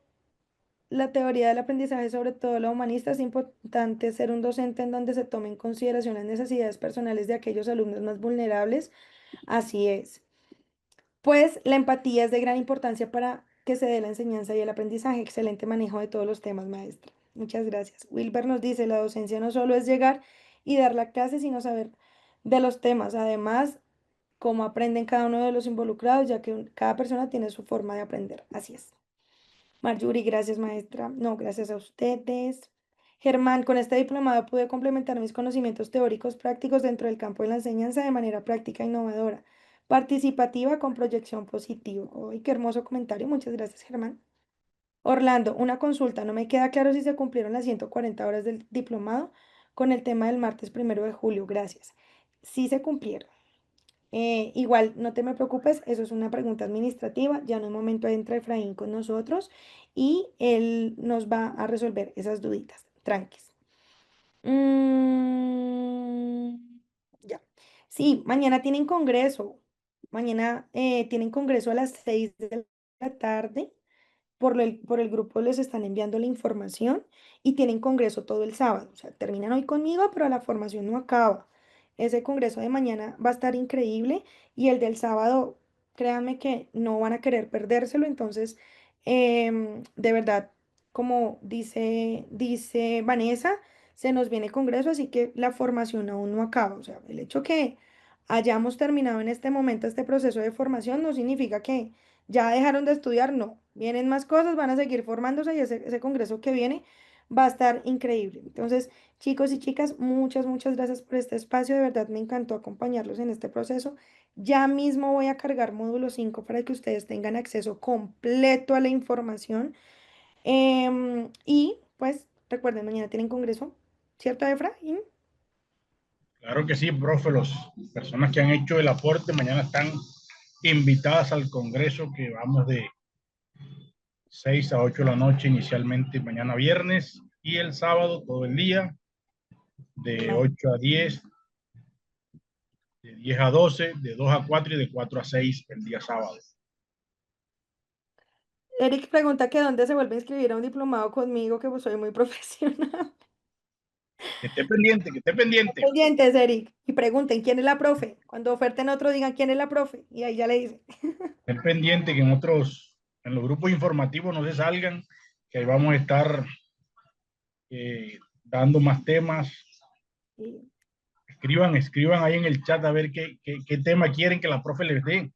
la teoría del aprendizaje, sobre todo la humanista. Es importante ser un docente en donde se tomen en consideración las necesidades personales de aquellos alumnos más vulnerables. Así es. Pues la empatía es de gran importancia para que se dé la enseñanza y el aprendizaje. Excelente manejo de todos los temas, maestra. Muchas gracias. Wilber nos dice, la docencia no solo es llegar y dar la clase, sino saber de los temas. Además, cómo aprenden cada uno de los involucrados, ya que cada persona tiene su forma de aprender. Así es. Marjorie, gracias, maestra. No, gracias a ustedes. Germán, con este diplomado pude complementar mis conocimientos teóricos prácticos dentro del campo de la enseñanza de manera práctica e innovadora, participativa con proyección positiva. ¡Ay, qué hermoso comentario! Muchas gracias, Germán. Orlando, una consulta. No me queda claro si se cumplieron las 140 horas del diplomado con el tema del martes 1 de julio. Gracias. Sí se cumplieron. Igual, no te me preocupes, eso es una pregunta administrativa. Ya en un momento entra Efraín con nosotros y él nos va a resolver esas duditas. Tranquis. Mm, ya. Sí, mañana tienen congreso. Mañana tienen congreso a las 6 de la tarde por el grupo les están enviando la información y tienen congreso todo el sábado. O sea, terminan hoy conmigo, pero la formación no acaba. Ese congreso de mañana va a estar increíble y el del sábado, créanme que no van a querer perdérselo. Entonces, de verdad, como dice Vanessa, se nos viene congreso, así que la formación aún no acaba. O sea, el hecho que hayamos terminado en este momento este proceso de formación no significa que ya dejaron de estudiar, no. Vienen más cosas, van a seguir formándose y ese congreso que viene va a estar increíble. Entonces, chicos y chicas, muchas gracias por este espacio. De verdad me encantó acompañarlos en este proceso. Ya mismo voy a cargar módulo 5 para que ustedes tengan acceso completo a la información. Y pues recuerden, mañana tienen congreso, ¿cierto, Efraín? Claro que sí, profe. Las personas que han hecho el aporte mañana están invitadas al congreso que vamos de 6 a 8 de la noche inicialmente mañana viernes y el sábado todo el día de Imagínate. 8 a 10, de 10 a 12, de 2 a 4 y de 4 a 6 el día sábado. Eric pregunta que dónde se vuelve a inscribir a un diplomado conmigo, que pues soy muy profesional. Que esté pendiente, que esté pendiente. Pendientes, Eric, y pregunten quién es la profe. Cuando oferten otro, digan quién es la profe, y ahí ya le dicen. Estén pendiente que en los grupos informativos no se salgan, que ahí vamos a estar dando más temas. Y Escriban ahí en el chat a ver qué tema quieren que la profe les dé.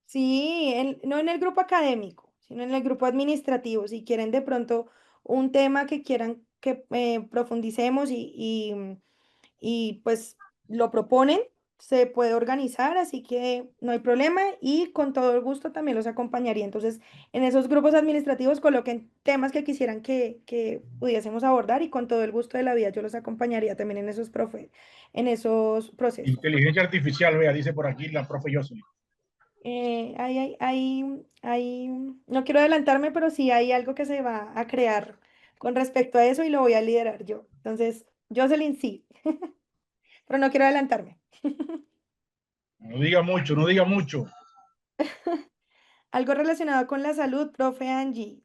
sí, no en el grupo académico, sino en el grupo administrativo. Si quieren de pronto un tema que quieran que profundicemos y pues lo proponen, se puede organizar, así que no hay problema y con todo el gusto también los acompañaría. Entonces, en esos grupos administrativos coloquen temas que quisieran que pudiésemos abordar y con todo el gusto de la vida yo los acompañaría también en en esos procesos. Inteligencia artificial, vea, dice por aquí la profe Jocelyn. No quiero adelantarme, pero sí hay algo que se va a crear con respecto a eso y lo voy a liderar yo. Entonces, Jocelyn sí, pero no quiero adelantarme. No diga mucho, no diga mucho. Algo relacionado con la salud, profe Angie.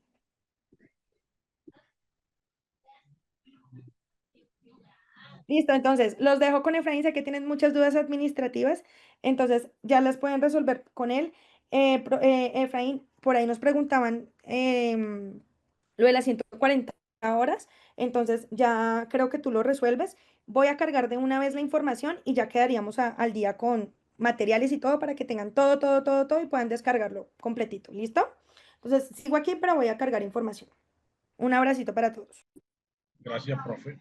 Listo, entonces los dejo con Efraín, sé que tienen muchas dudas administrativas, entonces ya las pueden resolver con él. Efraín, por ahí nos preguntaban lo de las 140 horas, entonces ya creo que tú lo resuelves. Voy a cargar de una vez la información y ya quedaríamos al día con materiales y todo para que tengan todo y puedan descargarlo completito. ¿Listo? Entonces sigo aquí, pero voy a cargar información. Un abracito para todos. Gracias, profe.